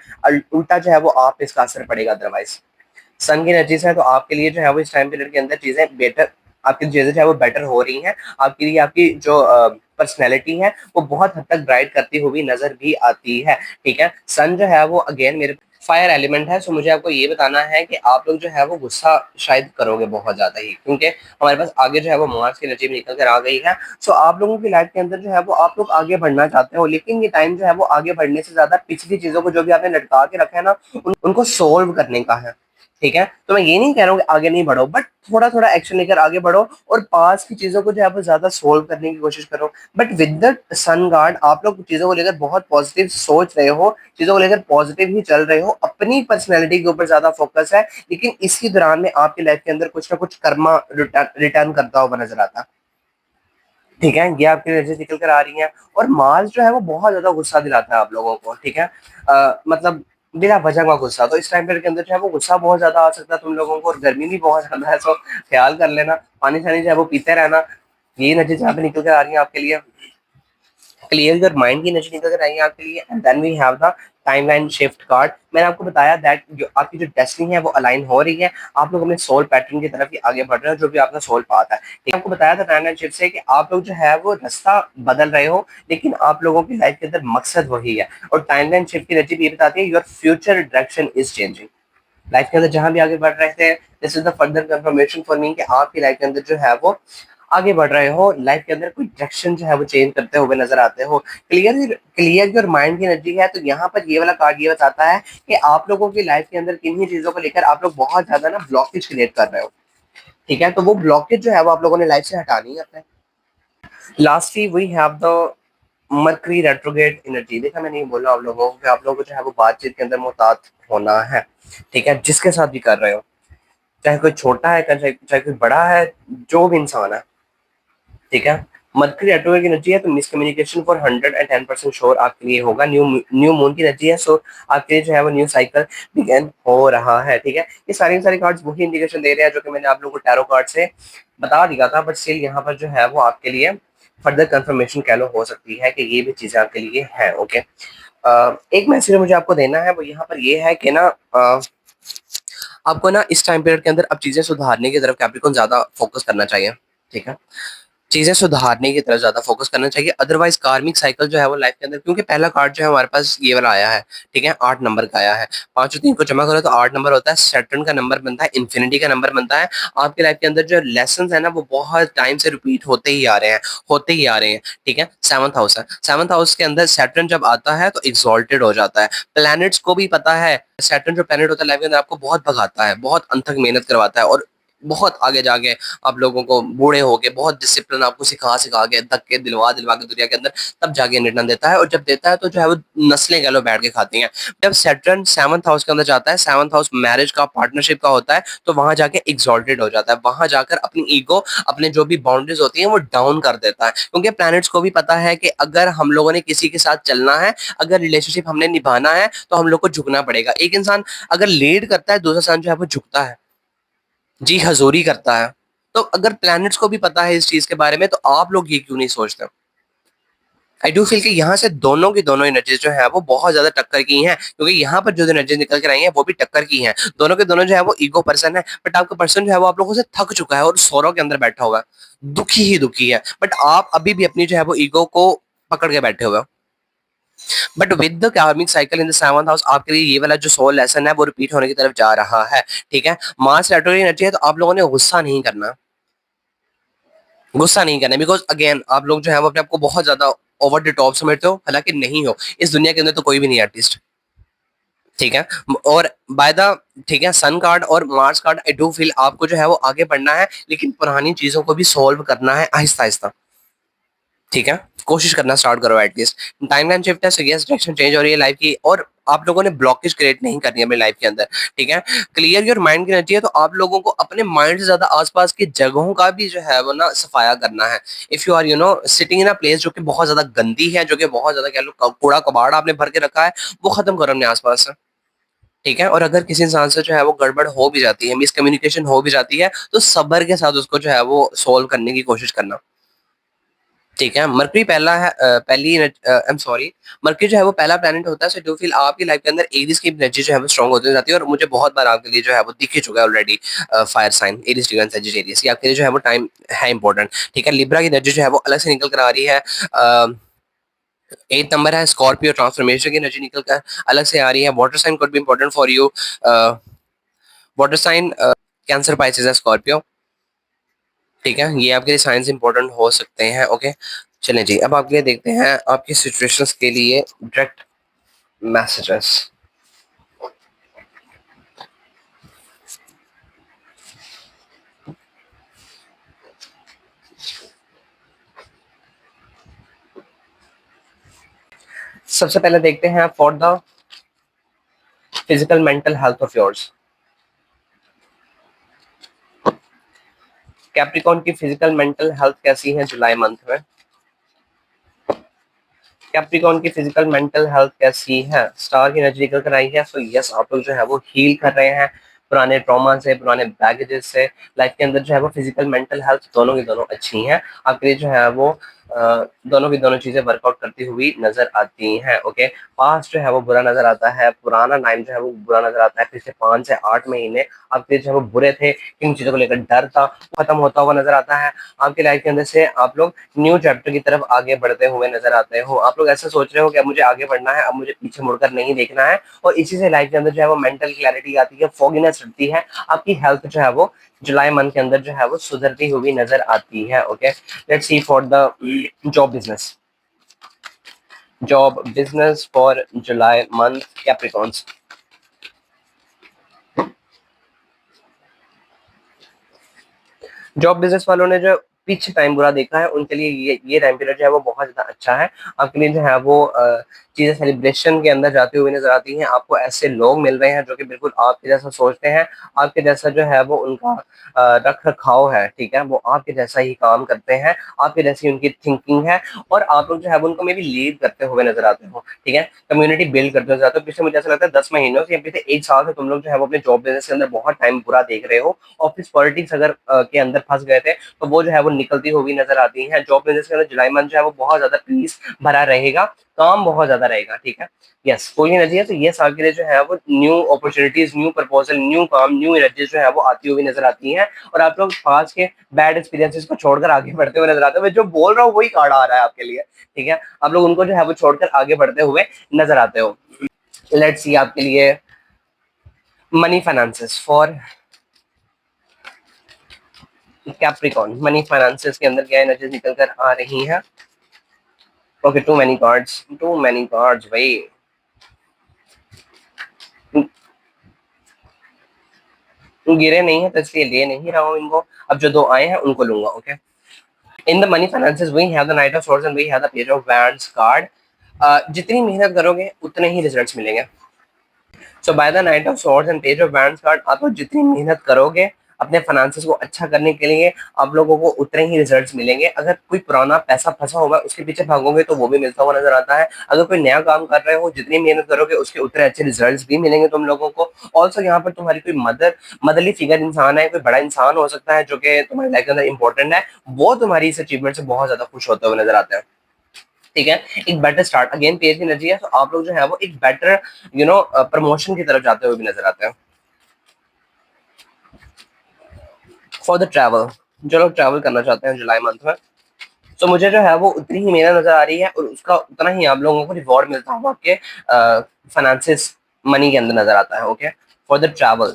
उल्टा जो है वो आप पे इसका असर पड़ेगा अदरवाइज। सन की एनर्जीज है तो आपके लिए जो है वो इस टाइम पीरियड के अंदर चीजें बेटर, आपकी चीजें जो है वो बेटर हो रही हैं। आपके लिए आपकी जो पर्सनैलिटी है वो बहुत हद तक ब्राइट करती हुई नजर भी आती है। ठीक है, सन जो है वो अगेन मेरे फायर एलिमेंट है। सो मुझे आपको ये बताना है कि आप लोग जो है वो गुस्सा शायद करोगे बहुत ज्यादा ही, क्योंकि हमारे पास आगे जो है वो मार्स की एनर्जी निकल कर आ गई है। सो आप लोगों की लाइफ के अंदर जो है वो आप लोग आगे बढ़ना चाहते हो, लेकिन ये टाइम जो है वो आगे बढ़ने से ज्यादा पिछली चीजों को जो भी आपने लटका के रखा है ना उनको सोल्व करने का है। ठीक है, तो मैं ये नहीं कह रहा हूँ कि आगे नहीं बढ़ो, बट थोड़ा थोड़ा एक्शन लेकर आगे बढ़ो और पास की चीजों को जो है वो ज्यादा सोल्व करने की कोशिश करो। But with the sun card आप लोग चीजों को लेकर बहुत पॉजिटिव सोच रहे हो, चीजों को लेकर पॉजिटिव ही चल रहे हो, अपनी पर्सनैलिटी के ऊपर ज्यादा फोकस है, लेकिन इसी दौरान में आपकी लाइफ के अंदर कुछ ना कुछ कर्मा रिटर्न करता हुआ नजर आता है। ठीक है, ये आपकी एनर्जी निकल कर आ रही है और मार्स जो है वो बहुत ज्यादा गुस्सा दिलाता है आप लोगों को। ठीक है, मतलब बिना वजह का गुस्सा, तो इस टाइम पीरियड के अंदर जो है वो गुस्सा बहुत ज्यादा आ सकता है तुम लोगों को और गर्मी भी बहुत ज्यादा है। तो ख्याल कर लेना, पानी शानी जो है वो पीते रहना। ये एनर्जी जहाँ पे निकल कर आ रही है आपके लिए, क्लियर योर माइंड की एनर्जी निकल कर आई है आपके लिए। And then we have the timeline shift card. मैंने आपको बताया दैट जो आपकी जो डेस्टिनी है वो अलाइन हो रही है, आप लोग अपने सोल पैटर्न की तरफ ही आगे बढ़ रहे हो, जो भी आपका सोल पाथ है। ठीक है, आपको बताया था टाइमलाइन शिफ्ट से कि आप लोग जो है वो रास्ता बदल रहे हो, लेकिन आप लोगों की लाइफ के अंदर मकसद वही है। और टाइमलाइन शिफ्ट की एनर्जी भी ये बताती है your future direction is changing. Life के अंदर जहां भी आगे बढ़ रहे थे, this is the further confirmation for me कि आपकी लाइफ के अंदर जो है वो आगे बढ़ रहे हो, लाइफ के अंदर कोई डायरेक्शन जो है वो चेंज करते हुए नजर आते हो। क्लियर योर माइंड की एनर्जी है, तो यहाँ पर ये वाला कार्ड ये बताता है कि आप लोगों की लाइफ के अंदर किन्हीं चीजों को लेकर आप लोग बहुत ज्यादा ना ब्लॉकेज क्रिएट कर रहे हो। ठीक है, तो वो ब्लॉकेज जो है वो आप लोगों ने लाइफ से हटानी है अपने। Lastly we have the Mercury retrograde energy. देखा, मैं नहीं बोल रहा आप लोगों को कि आप लोगों को जो है वो बातचीत के अंदर मुहतात होना है। ठीक है, जिसके साथ भी कर रहे हो, चाहे कोई छोटा है चाहे चाहे कोई बड़ा है, जो भी इंसान है। ठीक है, मरकरी रेट्रोग्रेड की एनर्जी है तो मिसकम्युनिकेशन फॉर 110% श्योर आपके लिए होगा। न्यू न्यू मून की एनर्जी है, सो आपके लिए जो है वो न्यू साइकिल बिगेन हो रहा है। ठीक है, ये सारी सारी कार्ड्स वही इंडिकेशन दे रहे हैं जो कि मैंने आप लोगों को टैरो कार्ड से बता दिया था, बट स्टिल यहाँ पर जो है वो आपके लिए फर्दर कंफर्मेशन कह लो हो सकती है कि ये भी चीजें आपके लिए है। ओके, एक मैसेज मुझे आपको देना है, वो यहाँ पर ये है कि ना आपको ना इस टाइम पीरियड के अंदर अब चीजें सुधारने की तरफ कैप्रिकॉन ज्यादा फोकस करना चाहिए। ठीक है, चीजें सुधारने की तरफ ज्यादा फोकस करना चाहिए, अदरवाइज कार्मिक साइकिल जो है वो लाइफ के अंदर, क्योंकि पहला कार्ड जो है हमारे पास ये वाला आया है। ठीक है, 8 नंबर का आया है, 5 और 3 को जमा करो तो 8 नंबर होता है, सैटर्न का नंबर बनता है, इन्फिनिटी का नंबर बनता है। आपके लाइफ के अंदर जो लेसन है ना वो बहुत टाइम से रिपीट होते ही आ रहे हैं, होते ही आ रहे हैं। ठीक है, 7th हाउस है, 7th हाउस के अंदर सैटर्न जब आता है तो एक्सॉल्टेड हो जाता है। प्लैनेट्स को भी पता है सैटर्न जो प्लैनेट होता है लाइफ के अंदर आपको बहुत भगाता है, बहुत अनथक मेहनत करवाता है, और बहुत आगे जाके आप लोगों को बूढ़े होके बहुत डिसिप्लिन आपको सिखा सिखा के धक्के दिलवा दिलवा के दुनिया के अंदर तब जाके निर्णय देता है, और जब देता है तो जो है वो नस्लें कह लो बैठ के खाती हैं। जब सैटर्न 7th हाउस के अंदर जाता है, 7th हाउस मैरिज का पार्टनरशिप का होता है, तो वहां जाके एक्सॉल्टेड हो जाता है, वहां जाकर अपनी ईगो अपने जो भी बाउंड्रीज होती हैं वो डाउन कर देता है, क्योंकि प्लैनेट्स को भी पता है कि अगर हम लोगों ने किसी के साथ चलना है, अगर रिलेशनशिप हमने निभाना है तो हम लोग को झुकना पड़ेगा। एक इंसान अगर लीड करता है, दूसरा इंसान जो है वो झुकता है, जी हजूरी करता है। तो अगर प्लैनेट्स को भी पता है इस चीज के बारे में, तो आप लोग ये क्यों नहीं सोचते? आई डू फील कि यहाँ से दोनों की दोनों एनर्जीज जो है वो बहुत ज्यादा टक्कर की हैं, क्योंकि यहाँ पर जो एनर्जी निकल कर आई है वो भी टक्कर की हैं। दोनों के दोनों जो है वो ईगो पर्सन है, बट आपका पर्सन जो है वो आप लोगों से थक चुका है और सौरों के अंदर बैठा हुआ है, दुखी ही दुखी है, बट आप अभी भी अपनी जो है वो ईगो को पकड़ के बैठे हुए हो। बट विद द कार्मिक cycle in the 7th house आपके लिए ये वाला जो सोल लेसन है वो रिपीट होने की तरफ जा रहा है। ठीक है, मार्स रेट्रोग्रेड एनर्जी है तो आप लोगों ने गुस्सा नहीं करना, गुस्सा नहीं करना, बिकॉज अगेन आप लोग जो है वो अपने आप को बहुत ज्यादा ओवर द टॉप समझते हो, हालांकि नहीं हो। इस दुनिया के अंदर तो कोई भी नहीं आर्टिस्ट। ठीक है, और बाय द ठीक है सन कार्ड और Mars card, I do feel आपको जो है वो आगे बढ़ना है, लेकिन पुरानी चीजों को भी सॉल्व करना है आहिस्ता आहिस्ता। ठीक है, कोशिश करना स्टार्ट करो एटलीस्ट। टाइमलाइन शिफ्ट है, सो यस डायरेक्शन चेंज हो रही है लाइफ की, और आप लोगों ने ब्लॉकेज क्रिएट नहीं करनी है अपनी लाइफ के अंदर। ठीक है, क्लियर योर माइंड की एनर्जी है, तो आप लोगों को अपने माइंड से ज्यादा आसपास की जगहों का भी जो है वो ना सफाया करना है। If you are sitting in a place जो कि बहुत ज्यादा गंदी है, जो कि बहुत ज्यादा कह लो कूड़ा कबाड़ आपने भर के रखा है, वो खत्म करो अपने आसपास से। ठीक है, और अगर किसी इंसान से जो है वो गड़बड़ हो भी जाती है, मिसकम्युनिकेशन हो भी जाती है, तो सब्र के साथ उसको जो है वो सोल्व करने की कोशिश करना। ठीक है, मरकरी पहला है पहली आई एम सॉरी, मरकरी जो है वो पहला प्लैनेट होता है, सो डू फील आपकी लाइफ के अंदर एरीज की एनर्जी जो है वो स्ट्रांग होती जाती है, और मुझे बहुत बार आपके लिए जो है वो दिख ही चुका है ऑलरेडी। फायर साइन एरीज टिगन सजिटेरियस, ये आपके लिए जो है वो टाइम है इंपॉर्टेंट। ठीक है, लिब्रा की एनर्जी जो है वो अलग से निकल कर आ रही है। 8 नंबर है, स्कॉर्पियो ट्रांसफॉर्मेशन की एनर्जी निकल कर अलग से आ रही है। Water sign could be important for you, water sign Cancer Pisces है स्कॉर्पियो। ठीक है, ये आपके लिए साइंस इंपॉर्टेंट हो सकते हैं। ओके, चलें जी, अब आपके लिए देखते हैं आपकी सिचुएशंस के लिए डायरेक्ट मैसेजेस। सबसे पहले देखते हैं for the physical mental health of yours. Capricorn की फिजिकल मेंटल हेल्थ कैसी है जुलाई मंथ में? कैप्रिकॉन की फिजिकल मेंटल हेल्थ कैसी है? स्टार की एनर्जी निकल कर आई है, सो यस आप लोग जो है वो हील कर रहे हैं पुराने ट्रॉमा से, पुराने बैगेजेस से। लाइफ के अंदर जो है वो फिजिकल मेंटल हेल्थ दोनों की दोनों अच्छी हैं आपके लिए, जो है वो दोनों की दोनों चीजें वर्कआउट करती हुई नजर आती हैं। ओके, पास्ट जो है वो बुरा नजर आता है, पुराना टाइम जो है वो बुरा नजर आता है, पिछले 5 से 8 महीने आपके जो है वो बुरे थे, इन चीजों को लेकर डर था, खत्म होता हुआ नजर आता है। आपकी लाइफ के अंदर से आप लोग न्यू चैप्टर की तरफ आगे बढ़ते हुए नजर आते हो। आप लोग ऐसा सोच रहे हो कि अब मुझे आगे बढ़ना है, अब मुझे पीछे मुड़कर नहीं देखना है, और इसी से लाइफ के अंदर जो है वो मेंटल क्लैरिटी आती है, फॉगिनेस रहती है। आपकी हेल्थ जो है वो जुलाई मंथ के अंदर जो है वो सुधरती हुई नजर आती है। Okay, let's see for the job business, job business for July month Capricorns. Job business वालों ने जो पीछे टाइम बुरा देखा है, उनके लिए ये टाइम पीरियड जो है वो बहुत ज्यादा अच्छा है। आपके लिए जो है वो चीज़ें सेलिब्रेशन के अंदर जाती हुई नज़र आती हैं। आपको ऐसे लोग मिल रहे हैं जो कि बिल्कुल आपके जैसा सोचते हैं, आपके जैसा जो है वो उनका रख-रखाव है, ठीक है? वो आपके जैसा ही काम करते हैं, आपके जैसी उनकी थिंकिंग है और आप लोग जो है वो उनको मे बी लीड करते हुए नज़र आते हो, ठीक है? कम्युनिटी बिल्ड करते हुए नज़र आते हो। पिछले मुझे ऐसा लगता है 10 महीनों से या पिछले 1 साल से तुम लोग जो है वो अपने जॉब बिज़नेस के अंदर बहुत टाइम बुरा देख रहे हो। ऑफ़िस पॉलिटिक्स अगर के अंदर फँस गए थे, तो वो जो है वो निकलती हुई नज़र आती हैं। जॉब बिज़नेस के अंदर जुलाई मंथ जो है वो बहुत ज़्यादा पीस भरा रहेगा, काम बहुत ज़्यादा रहेगा, ठीक है? यस, कोई एनर्जी है तो ये साल के लिए जो है वो new opportunities, new proposal, new काम, न्यू एनर्जीज़ जो है वो आती हुई नज़र आती हैं और आप लोग पास्ट के बैड एक्सपीरियंसेस को छोड़कर आगे बढ़ते हुए नज़र आते हो। मैं जो बोल रहा हूँ वही कार्ड आ रहा है आपके लिए, ठीक है? आप लोग उनको जो है वो छोड़कर आगे बढ़ते हुए नज़र आते हो। लेट्स सी आपके लिए money finances for Capricorn. Money finances के अंदर क्या एनर्जीज़ निकल कर आ रही हैं? ओके, टू मैनी कार्ड्स भाई। गिरे नहीं है तो इसलिए ले नहीं रहा हूँ इनको। अब जो 2 आए हैं उनको लूँगा, okay? In the money finances we have the knight of swords and we have the page of wands card. जितनी मेहनत करोगे उतने ही रिजल्ट्स मिलेंगे। So by the knight of swords and page of wands card, आप लोग जितनी मेहनत करोगे अपने फाइनेंसेस को अच्छा करने के लिए, आप लोगों को उतने ही रिजल्ट्स मिलेंगे। अगर कोई पुराना पैसा फंसा होगा उसके पीछे भागोगे तो वो भी मिलता हुआ नजर आता है। अगर कोई नया काम कर रहे हो, जितनी मेहनत करोगे उसके उतने अच्छे रिजल्ट्स भी मिलेंगे तुम लोगों को। ऑल्सो यहाँ पर तुम्हारी कोई मदरली फिगर इंसान है, कोई बड़ा इंसान हो सकता है जो कि तुम्हारी लाइफ के अंदर इंपॉर्टेंट है, वो तुम्हारी इस अचीवमेंट से बहुत ज्यादा खुश होते हुए नजर आते हैं, ठीक है? एक बेटर स्टार्ट, अगेन पेज की एनर्जी है, तो आप लोग जो है वो एक बेटर प्रमोशन की तरफ जाते हुए भी नजर आते हैं। फॉर द ट्रैवल, जो लोग ट्रैवल करना चाहते हैं जुलाई मंथ में, तो मुझे जो है वो उतनी ही मेहनत नजर आ रही है और उसका उतना ही आप लोगों को रिवॉर्ड मिलता होगा आपके फाइनेंसिस, मनी के अंदर नजर आता है, ओके? फॉर द ट्रैवल,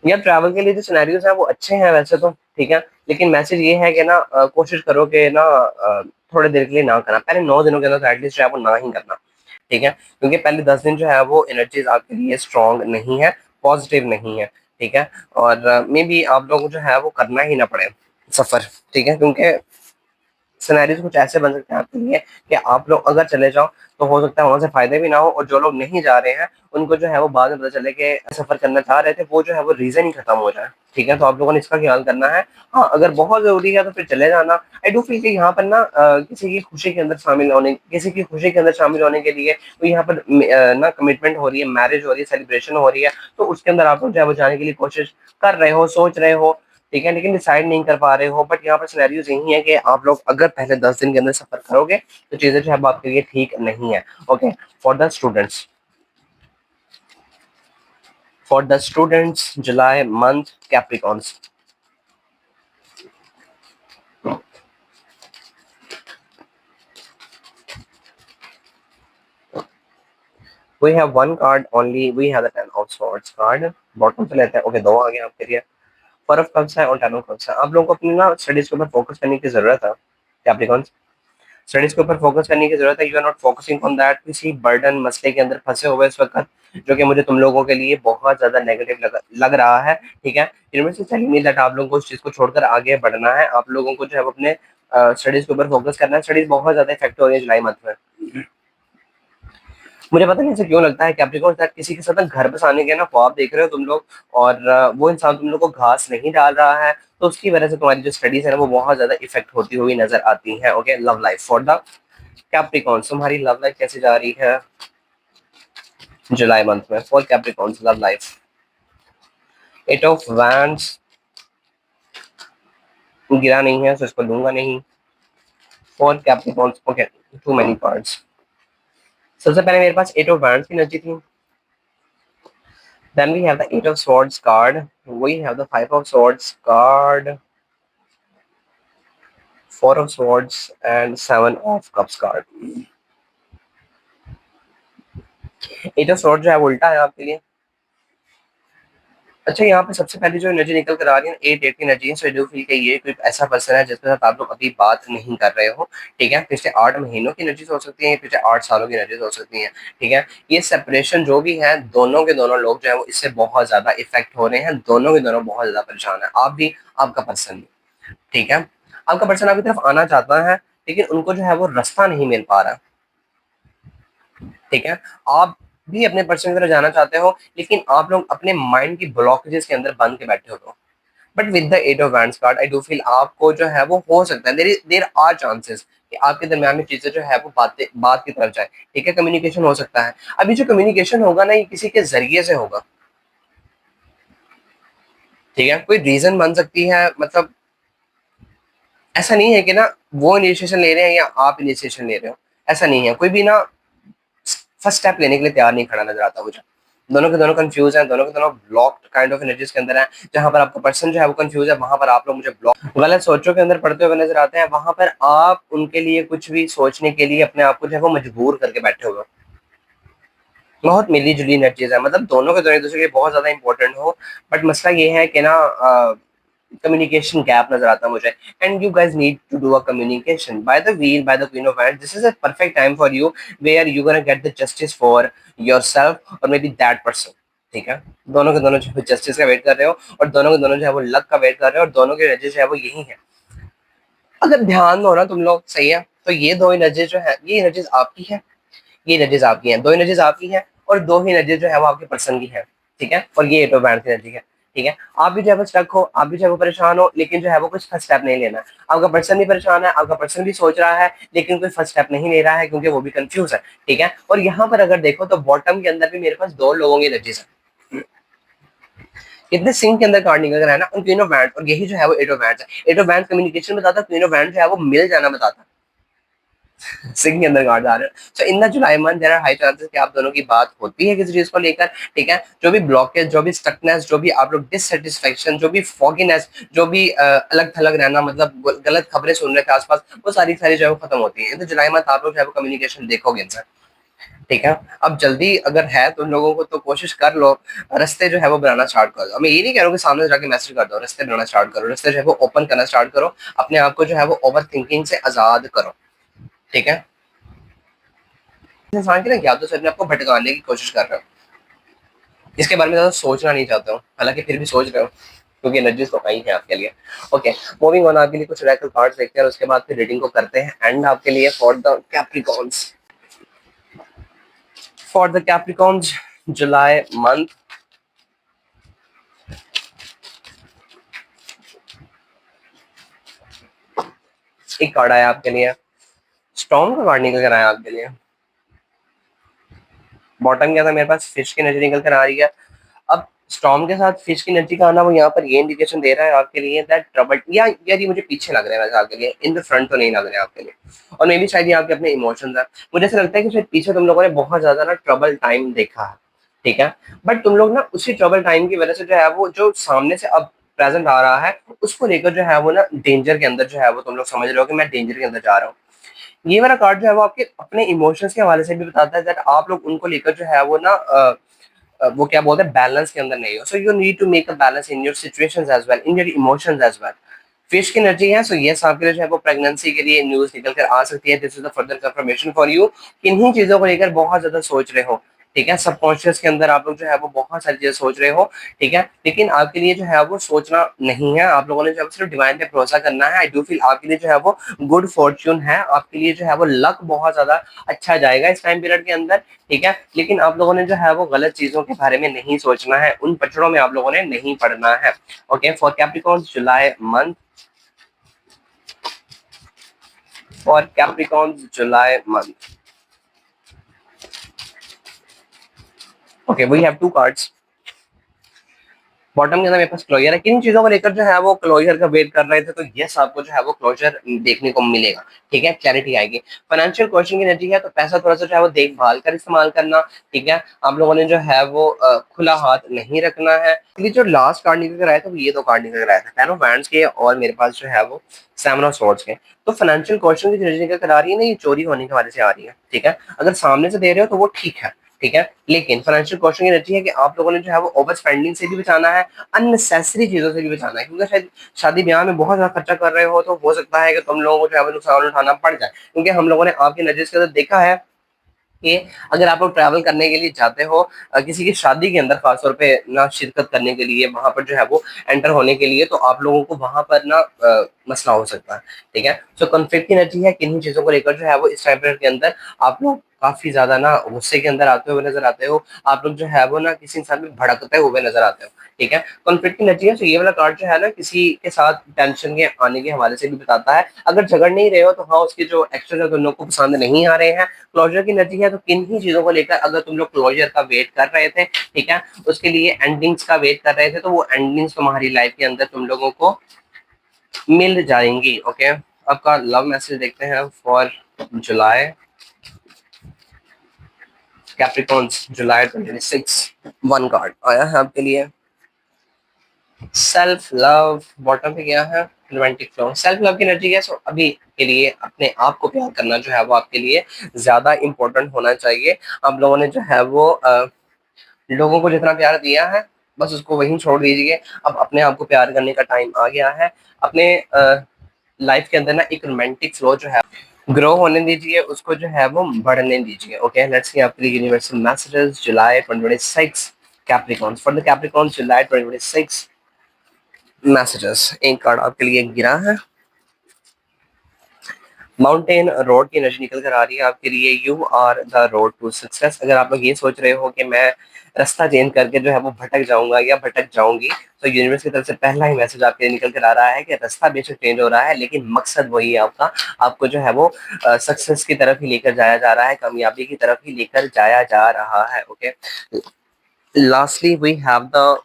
यार ट्रैवल के लिए जो सिनेरियोज हैं वो अच्छे हैं वैसे तो, ठीक है? लेकिन मैसेज ये है कि ना कोशिश करो कि ना थोड़ी देर के लिए ना करना, पहले 9 दिनों के अंदर एटलीस्ट जो है वो ना ही करना, ठीक है? क्योंकि पहले 10 दिन जो है वो एनर्जीज आपके लिए स्ट्रांग नहीं है, पॉजिटिव नहीं है, ठीक है? और मे बी आप लोगों को जो है वो करना ही ना पड़े सफर, ठीक है? क्योंकि सिनेरियोज कुछ ऐसे बन सकते हैं आपके लिए कि आप लोग अगर चले जाओ तो हो सकता है वहां से फायदे भी ना हो, और जो लोग नहीं जा रहे हैं उनको जो है वो बाद में पता चले कि सफर करना चाह रहे थे, वो जो है वो रीजन ही खत्म हो जाए, ठीक है? तो आप लोगों ने इसका ख्याल करना है। हाँ, अगर बहुत जरूरी है तो फिर चले जाना। आई डू फील कि यहाँ पर ना किसी की खुशी के अंदर शामिल होने, किसी की खुशी के अंदर शामिल होने के लिए तो यहाँ पर ना कमिटमेंट हो रही है, मैरिज हो रही है, सेलिब्रेशन हो रही है, तो उसके अंदर आप लोग जो है वो जाने के लिए कोशिश कर रहे हो, सोच रहे हो, ठीक है? लेकिन डिसाइड नहीं कर पा रहे हो। बट यहाँ पर सिनेरियोज यही है कि आप लोग अगर पहले 10 दिन के अंदर सफर करोगे तो चीजें जो है वो आपके लिए ठीक नहीं है, okay? For the students, July month Capricorns, we have one card only, we have the 10 of swords card, bottom से लेते हैं, ओके? दो आ गए आपके लिए। फोर ऑफ कप्स है और 10 ऑफ कप्स है। आप लोगों को अपनी ना स्टडीज के ऊपर फोकस करने की जरूरत है कैप्रिकॉन्स, स्टडीज के ऊपर फोकस करने की जरूरत है। You are not focusing on that, किसी बर्डन मसले के अंदर फंसे हुए इस वक्त, जो कि मुझे तुम लोगों के लिए बहुत ज्यादा नेगेटिव लग रहा है, ठीक है? यूनिवर्सिटी टेलिंग मी दैट आप लोगों को उस चीज को छोड़कर आगे बढ़ना है। आप लोगों को जो है वो अपने स्टडीज के ऊपर फोकस करना है। स्टडीज बहुत ज्यादा इफेक्ट हो रही है जुलाई मंथ में। मुझे पता नहीं ऐसा क्यों लगता है कैप्रिकॉर्न, शायद किसी के साथ ना घर बसाने के ना ख्वाब देख रहे हो तुम लोग, और वो इंसान तुम लोग को घास नहीं डाल रहा है, तो उसकी वजह से तुम्हारी जो स्टडीज है ना वो बहुत ज्यादा इफेक्ट होती हुई नजर आती है, okay? Love life for the Capricorn, तुम्हारी लव लाइफ कैसे जा रही है जुलाई मंथ में? For Capricorn love life, eight of wands गिरा नहीं है तो इसको लूंगा नहीं। For Capricorn, okay, too many cards. सबसे पहले मेरे पास एट ऑफ वैंड्स की एनर्जी थी, then we have the eight of swords card, we have the five of swords card, four of swords and seven of cups card। Eight of swords जो है वो उल्टा है आपके लिए। अच्छा, यहाँ पे सबसे पहले जो एनर्जी निकल कर आ रही है एट एट की एनर्जी, सो डू फील कि ये कोई ऐसा पर्सन है जिसके साथ आप लोग अभी बात नहीं कर रहे हो, ठीक है? पिछले 8 महीनों की एनर्जीज हो सकती है, पिछले 8 सालों की एनर्जीज हो सकती है, ठीक है? ये सेपरेशन जो भी है, दोनों के दोनों लोग जो है वो इससे बहुत ज्यादा इफेक्ट हो रहे हैं, दोनों के दोनों बहुत ज्यादा परेशान है, आप भी, आपका पर्सन भी, ठीक है? आपका पर्सन आपकी तरफ आना चाहता है, लेकिन उनको जो है वो रास्ता नहीं मिल पा रहा। ठीक है, आप भी अपने पर्सन की तरफ जाना चाहते हो, लेकिन आप लोग अपने माइंड की ब्लॉकेजेस के अंदर बंद के बैठे हो। But with the eight of wands card I do feel आपको जो है वो हो सकता है, देयर आर चांसेस कि आपके दरमियान में चीजें जो है वो बात की तरफ जाए। ठीक है, कम्युनिकेशन हो सकता है। अभी जो कम्युनिकेशन होगा ना, ये किसी के जरिए से होगा। ठीक है, कोई रीजन बन सकती है, मतलब ऐसा नहीं है कि ना वो इनिशिएशन ले रहे हैं या आप इनिशिएशन ले रहे हो। ऐसा नहीं है, कोई भी ना फर्स्ट स्टेप लेने के लिए तैयार नहीं खड़ा नजर आता मुझे। दोनों के दोनों कंफ्यूज हैं, दोनों के दोनों ब्लॉक्ड काइंड ऑफ एनर्जीज के अंदर हैं। जहां पर आपका पर्सन जो है वो कंफ्यूज है, वहां पर आप लोग मुझे ब्लॉक गलत सोचों के अंदर पड़ते हुए नजर आते हैं। वहां पर आप उनके लिए कुछ भी सोचने के लिए अपने आप को जो है वो मजबूर करके बैठे हुए हो। बहुत मिली जुली एनर्जीज है, मतलब दोनों के दोनों एक दूसरे के लिए बहुत ज्यादा इंपॉर्टेंट हो। बट मसला ये है कि ना कम्युनिकेशन गैप नजर आता है मुझे। And you guys need to do a communication by the wheel, by the queen of wands. This is a perfect time for you where you gonna get the justice for yourself और may be that person. ठीक है, दोनों के दोनों जो है justice का wait कर रहे हो, और दोनों के दोनों जो है वो लक का वेट कर रहे हो, और दोनों के एनर्जी जो है वो यही है। अगर ध्यान दो ना तुम लोग, सही है, तो ये दो एनर्जीज जो है, ये एनर्जीज आपकी है, ये एनर्जीज आपकी हैं, दो एनर्जीज आपकी हैं, और दो ही एनर्जीज जो है वो आपके पर्सन की है। ठीक है, और ये एटो बैंड की एनर्जी है। ठीक है, आप भी जो है वो स्टक हो, आप भी जो है वो परेशान हो, लेकिन जो है वो कुछ फर्स्ट स्टेप नहीं लेना। आपका पर्सन भी परेशान है, आपका पर्सन भी सोच रहा है, लेकिन कोई फर्स्ट स्टेप नहीं ले रहा है क्योंकि वो भी कंफ्यूज है। ठीक है, और यहाँ पर अगर देखो तो बॉटम के अंदर भी मेरे पास दो लोगों की एनर्जीज है। कितने सिंह के अंदर कार्ड निकल रहा है ना, उन क्वीन ऑफ वैंड्स, और यही जो है वो एट ऑफ वैंड्स है। एट ऑफ वैंड्स कम्युनिकेशन बताता है, क्वीन ऑफ वैंड्स जो है वो मिल जाना बताता है। सिंह के अंदर गार्ड आ रहे हैं। So in the July month there are high chances कि आप दोनों की बात होती है किसी चीज को लेकर। ठीक है, जो भी ब्लॉकेज, जो भी स्टकनेस, जो भी आप लोग डिससेटिस्फेक्शन, जो भी फॉगीनेस, जो भी अलग थलग रहना, मतलब गलत खबरें सुन रहे थे आसपास, वो सारी सारी जो है वो खत्म होती है। इन द जुलाई मंथ आप लोग जो है वो कम्युनिकेशन देखोगे इनसे। ठीक है, अब जल्दी अगर है तो उन लोगों को तो कोशिश कर लो, रास्ते जो है वो बनाना स्टार्ट कर दो। मैं ये नहीं कह रहा हूँ कि सामने जाके मैसेज कर दो, रास्ते बनाना स्टार्ट करो, रास्ते जो है वो ओपन करना स्टार्ट करो, अपने आप को जो है वो ओवर थिंकिंग से आजाद करो। ठीक है, इंसान की ना यादों से अपने आपको भटकाने की कोशिश कर रहे हो, इसके बारे में ज्यादा सोचना नहीं चाहता हूँ, हालांकि फिर भी सोच रहे हो क्योंकि एनर्जीज तो कहीं है आपके लिए। ओके, मूविंग ऑन, आपके लिए कुछ रेकल कार्ड्स देखते हैं और उसके बाद फिर रीडिंग को करते हैं एंड आपके लिए for the Capricorns July month. एक कार्ड आया आपके लिए, स्टॉर्म का कार्ड निकल कर आया आपके लिए। बॉटम क्या था मेरे पास, फिश की एनर्जी निकल कर आ रही है। अब स्टॉर्म के साथ फिश की एनर्जी का आना, वो यहाँ पर ये इंडिकेशन दे रहा है आपके लिए दैट ट्रबल, या यार ये मुझे पीछे लग रहा है वैसे आपके लिए, इन द फ्रंट तो नहीं लग रहा है आपके लिए। और मे भी शायद ये आपके अपने इमोशंस है। मुझे ऐसा लगता है कि शायद पीछे तुम लोगों ने बहुत ज्यादा ना ट्रबल टाइम देखा है। ठीक है, बट तुम लोग ना उसी ट्रबल टाइम की वजह से जो है वो जो सामने से अब प्रेजेंट आ रहा है, उसको लेकर जो है वो ना डेंजर के अंदर जो है वो तुम लोग समझ रहे हो कि मैं डेंजर के अंदर जा रहा हूँ। ये वाला कार्ड जो है वो आपके अपने इमोशंस के हवाले से भी बताता है दैट आप लोग उनको लेकर जो है वो ना वो क्या बोलते हैं, बैलेंस के अंदर नहीं हो। So you need to make a balance in your situations as well, in your emotions as well. Fish की एनर्जी है, सो यस आपके लिए जो है वो प्रेगनेंसी के लिए न्यूज निकल कर आ सकती है। This is the further confirmation for you, किन्हीं चीजों को लेकर बहुत ज्यादा सोच रहे हो। ठीक है, सबकॉन्शियस के अंदर आप लोग जो है वो बहुत सारी चीजें सोच रहे हो। ठीक है, लेकिन आपके लिए जो है वो सोचना नहीं है, आप लोगों ने जो है सिर्फ डिवाइन पे भरोसा करना है। आई डू फील आपके लिए जो है वो गुड फॉर्च्यून है, आपके लिए जो है वो लक बहुत ज्यादा अच्छा जाएगा इस टाइम पीरियड के अंदर। ठीक है, लेकिन आप लोगों ने जो है वो गलत चीजों के बारे में नहीं सोचना है, उन पचड़ों में आप लोगों ने नहीं पड़ना है। Okay, for Capricorns July month, for Capricorns July month. Okay, we have two cards. Bottom के अंदर मेरे पास क्लोजर है, किन चीजों को लेकर जो है वो क्लोजर का वेट कर रहे थे, तो यस आपको जो है वो क्लोजर देखने को मिलेगा। ठीक है, क्लैरिटी आएगी। फाइनेंशियल क्वेश्चन की एनर्जी है, तो पैसा थोड़ा सा जो है वो देखभाल कर इस्तेमाल करना। ठीक है, आप लोगों ने जो है वो खुला हाथ नहीं रखना है। ये जो लास्ट कार्ड निकल कर आया था वो ये दो कार्ड निकल कर आया था, टेन ऑफ वैंड्स के और मेरे पास जो है वो सेवन ऑफ स्वॉर्ड्स के। तो फाइनेंशियल क्वेश्चन की एनर्जी निकल कर आ रही है ना, ये चोरी होने के वाले से आ रही है। ठीक है, अगर सामने से दे रहे हो तो वो ठीक है। ठीक है, लेकिन फाइनेंशियल क्वेश्चन की एनर्जी है कि आप लोगों ने जो है वो ओवर स्पेंडिंग से भी बचाना है, अननेसेसरी चीजों से भी बचाना है, क्योंकि शायद शादी ब्याह में बहुत ज्यादा खर्चा कर रहे हो, तो हो सकता है कि तुम लोगों को जो है वो नुकसान उठाना पड़ जाए, क्योंकि हम लोगों ने आपकी नजर के अंदर देखा है कि अगर आप लोग ट्रैवल करने के लिए जाते हो किसी की शादी के अंदर खास तौर पे ना शिरकत करने के लिए वहां पर जो है वो एंटर होने के लिए, तो आप लोगों को वहां पर ना मसला हो सकता है। ठीक है, सो कॉन्फ्लिक्ट की एनर्जी है, किन्हीं चीजों को लेकर जो है वो इस टाइम पीरियड के अंदर आप लोग काफी ज्यादा ना गुस्से के अंदर आते हुए नजर आते हो। आप लोग जो है वो ना किसी इंसान पे भड़कते हुए नजर आते हो। ठीक है, कॉन्फ्लिक्ट की एनर्जी है, तो ये वाला कार्ड जो है ना किसी के साथ टेंशन के आने के हवाले से भी बताता है। अगर झगड़ नहीं रहे हो तो हाँ, उसके जो एक्शन है तुम लोग को पसंद नहीं आ रहे हैं। क्लोजर की एनर्जी है, तो किन ही चीजों को लेकर अगर तुम लोग क्लोजर का वेट कर रहे थे, ठीक है, उसके लिए एंडिंग्स का वेट कर रहे थे, तो वो एंडिंग्स तुम्हारी लाइफ के अंदर तुम लोगों को मिल जाएंगी। ओके, आपका लव मैसेज देखते हैं for July, Capricorns, July 26। One card आया है आपके लिए, सेल्फ लव। बॉटम पे गया है रोमांटिक फ्लो, सेल्फ लव की एनर्जी है। सो अभी के लिए अपने आप को प्यार करना जो है वो आपके लिए ज्यादा इंपॉर्टेंट होना चाहिए। आप लोगों ने जो है वो लोगों को जितना प्यार दिया है बस उसको वहीं छोड़ दीजिए। अब अपने आप को प्यार करने का टाइम आ गया है। अपने लाइफ के अंदर ना एक रोमांटिक फ्लो जो है ग्रो होने दीजिए, उसको जो है वो बढ़ने दीजिए। ओके, लेट्स सी आपके लिए universal messages July 2026 Capricorns, for the Capricorns July 2026 messages. एक कार्ड आपके लिए गिरा है, माउंटेन रोड की एनर्जी निकल कर आ रही है आपके लिए। You are the road to success. अगर आप लोग ये सोच रहे हो कि मैं रास्ता चेंज करके जो है वो भटक जाऊंगा या भटक जाऊंगी, तो यूनिवर्स की तरफ से पहला ही मैसेज आपके लिए निकल कर आ रहा है कि रास्ता बेशक चेंज हो रहा है लेकिन मकसद वही है आपका। आपको जो है वो सक्सेस की तरफ ही लेकर जाया जा रहा है, कामयाबी की तरफ ही लेकर जाया जा रहा है। Okay, lastly we have the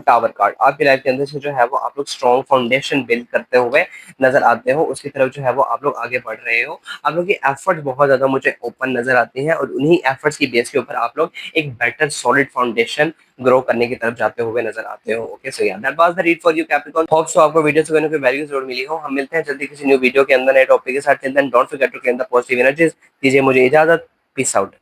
tower card. आपकी लाइफ के अंदर से जो है वो आप लोग स्ट्रॉन्ग फाउंडेशन बिल्ड करते हुए नजर आते हो, उसकी तरफ जो है वो आप लोग आगे बढ़ रहे हो। आप लोग की एफर्ट बहुत ज्यादा मुझे ओपन नजर आती हैं और उन्हीं एफर्ट्स की बेस के ऊपर आप लोग एक बेटर सॉलिड फाउंडेशन ग्रो करने की तरफ जाते हुए नजर आते हो। ओके, सो या that was the read for you Capricorn. Hope so आपको वीडियो से कोई वैल्यू जरूर मिली हो। हम मिलते हैं जल्दी किसी न्यू वीडियो के अंदर नए टॉपिक के साथ। Till then don't forget to claim the positive energies. दीजिए मुझे इजाजत, पीस आउट।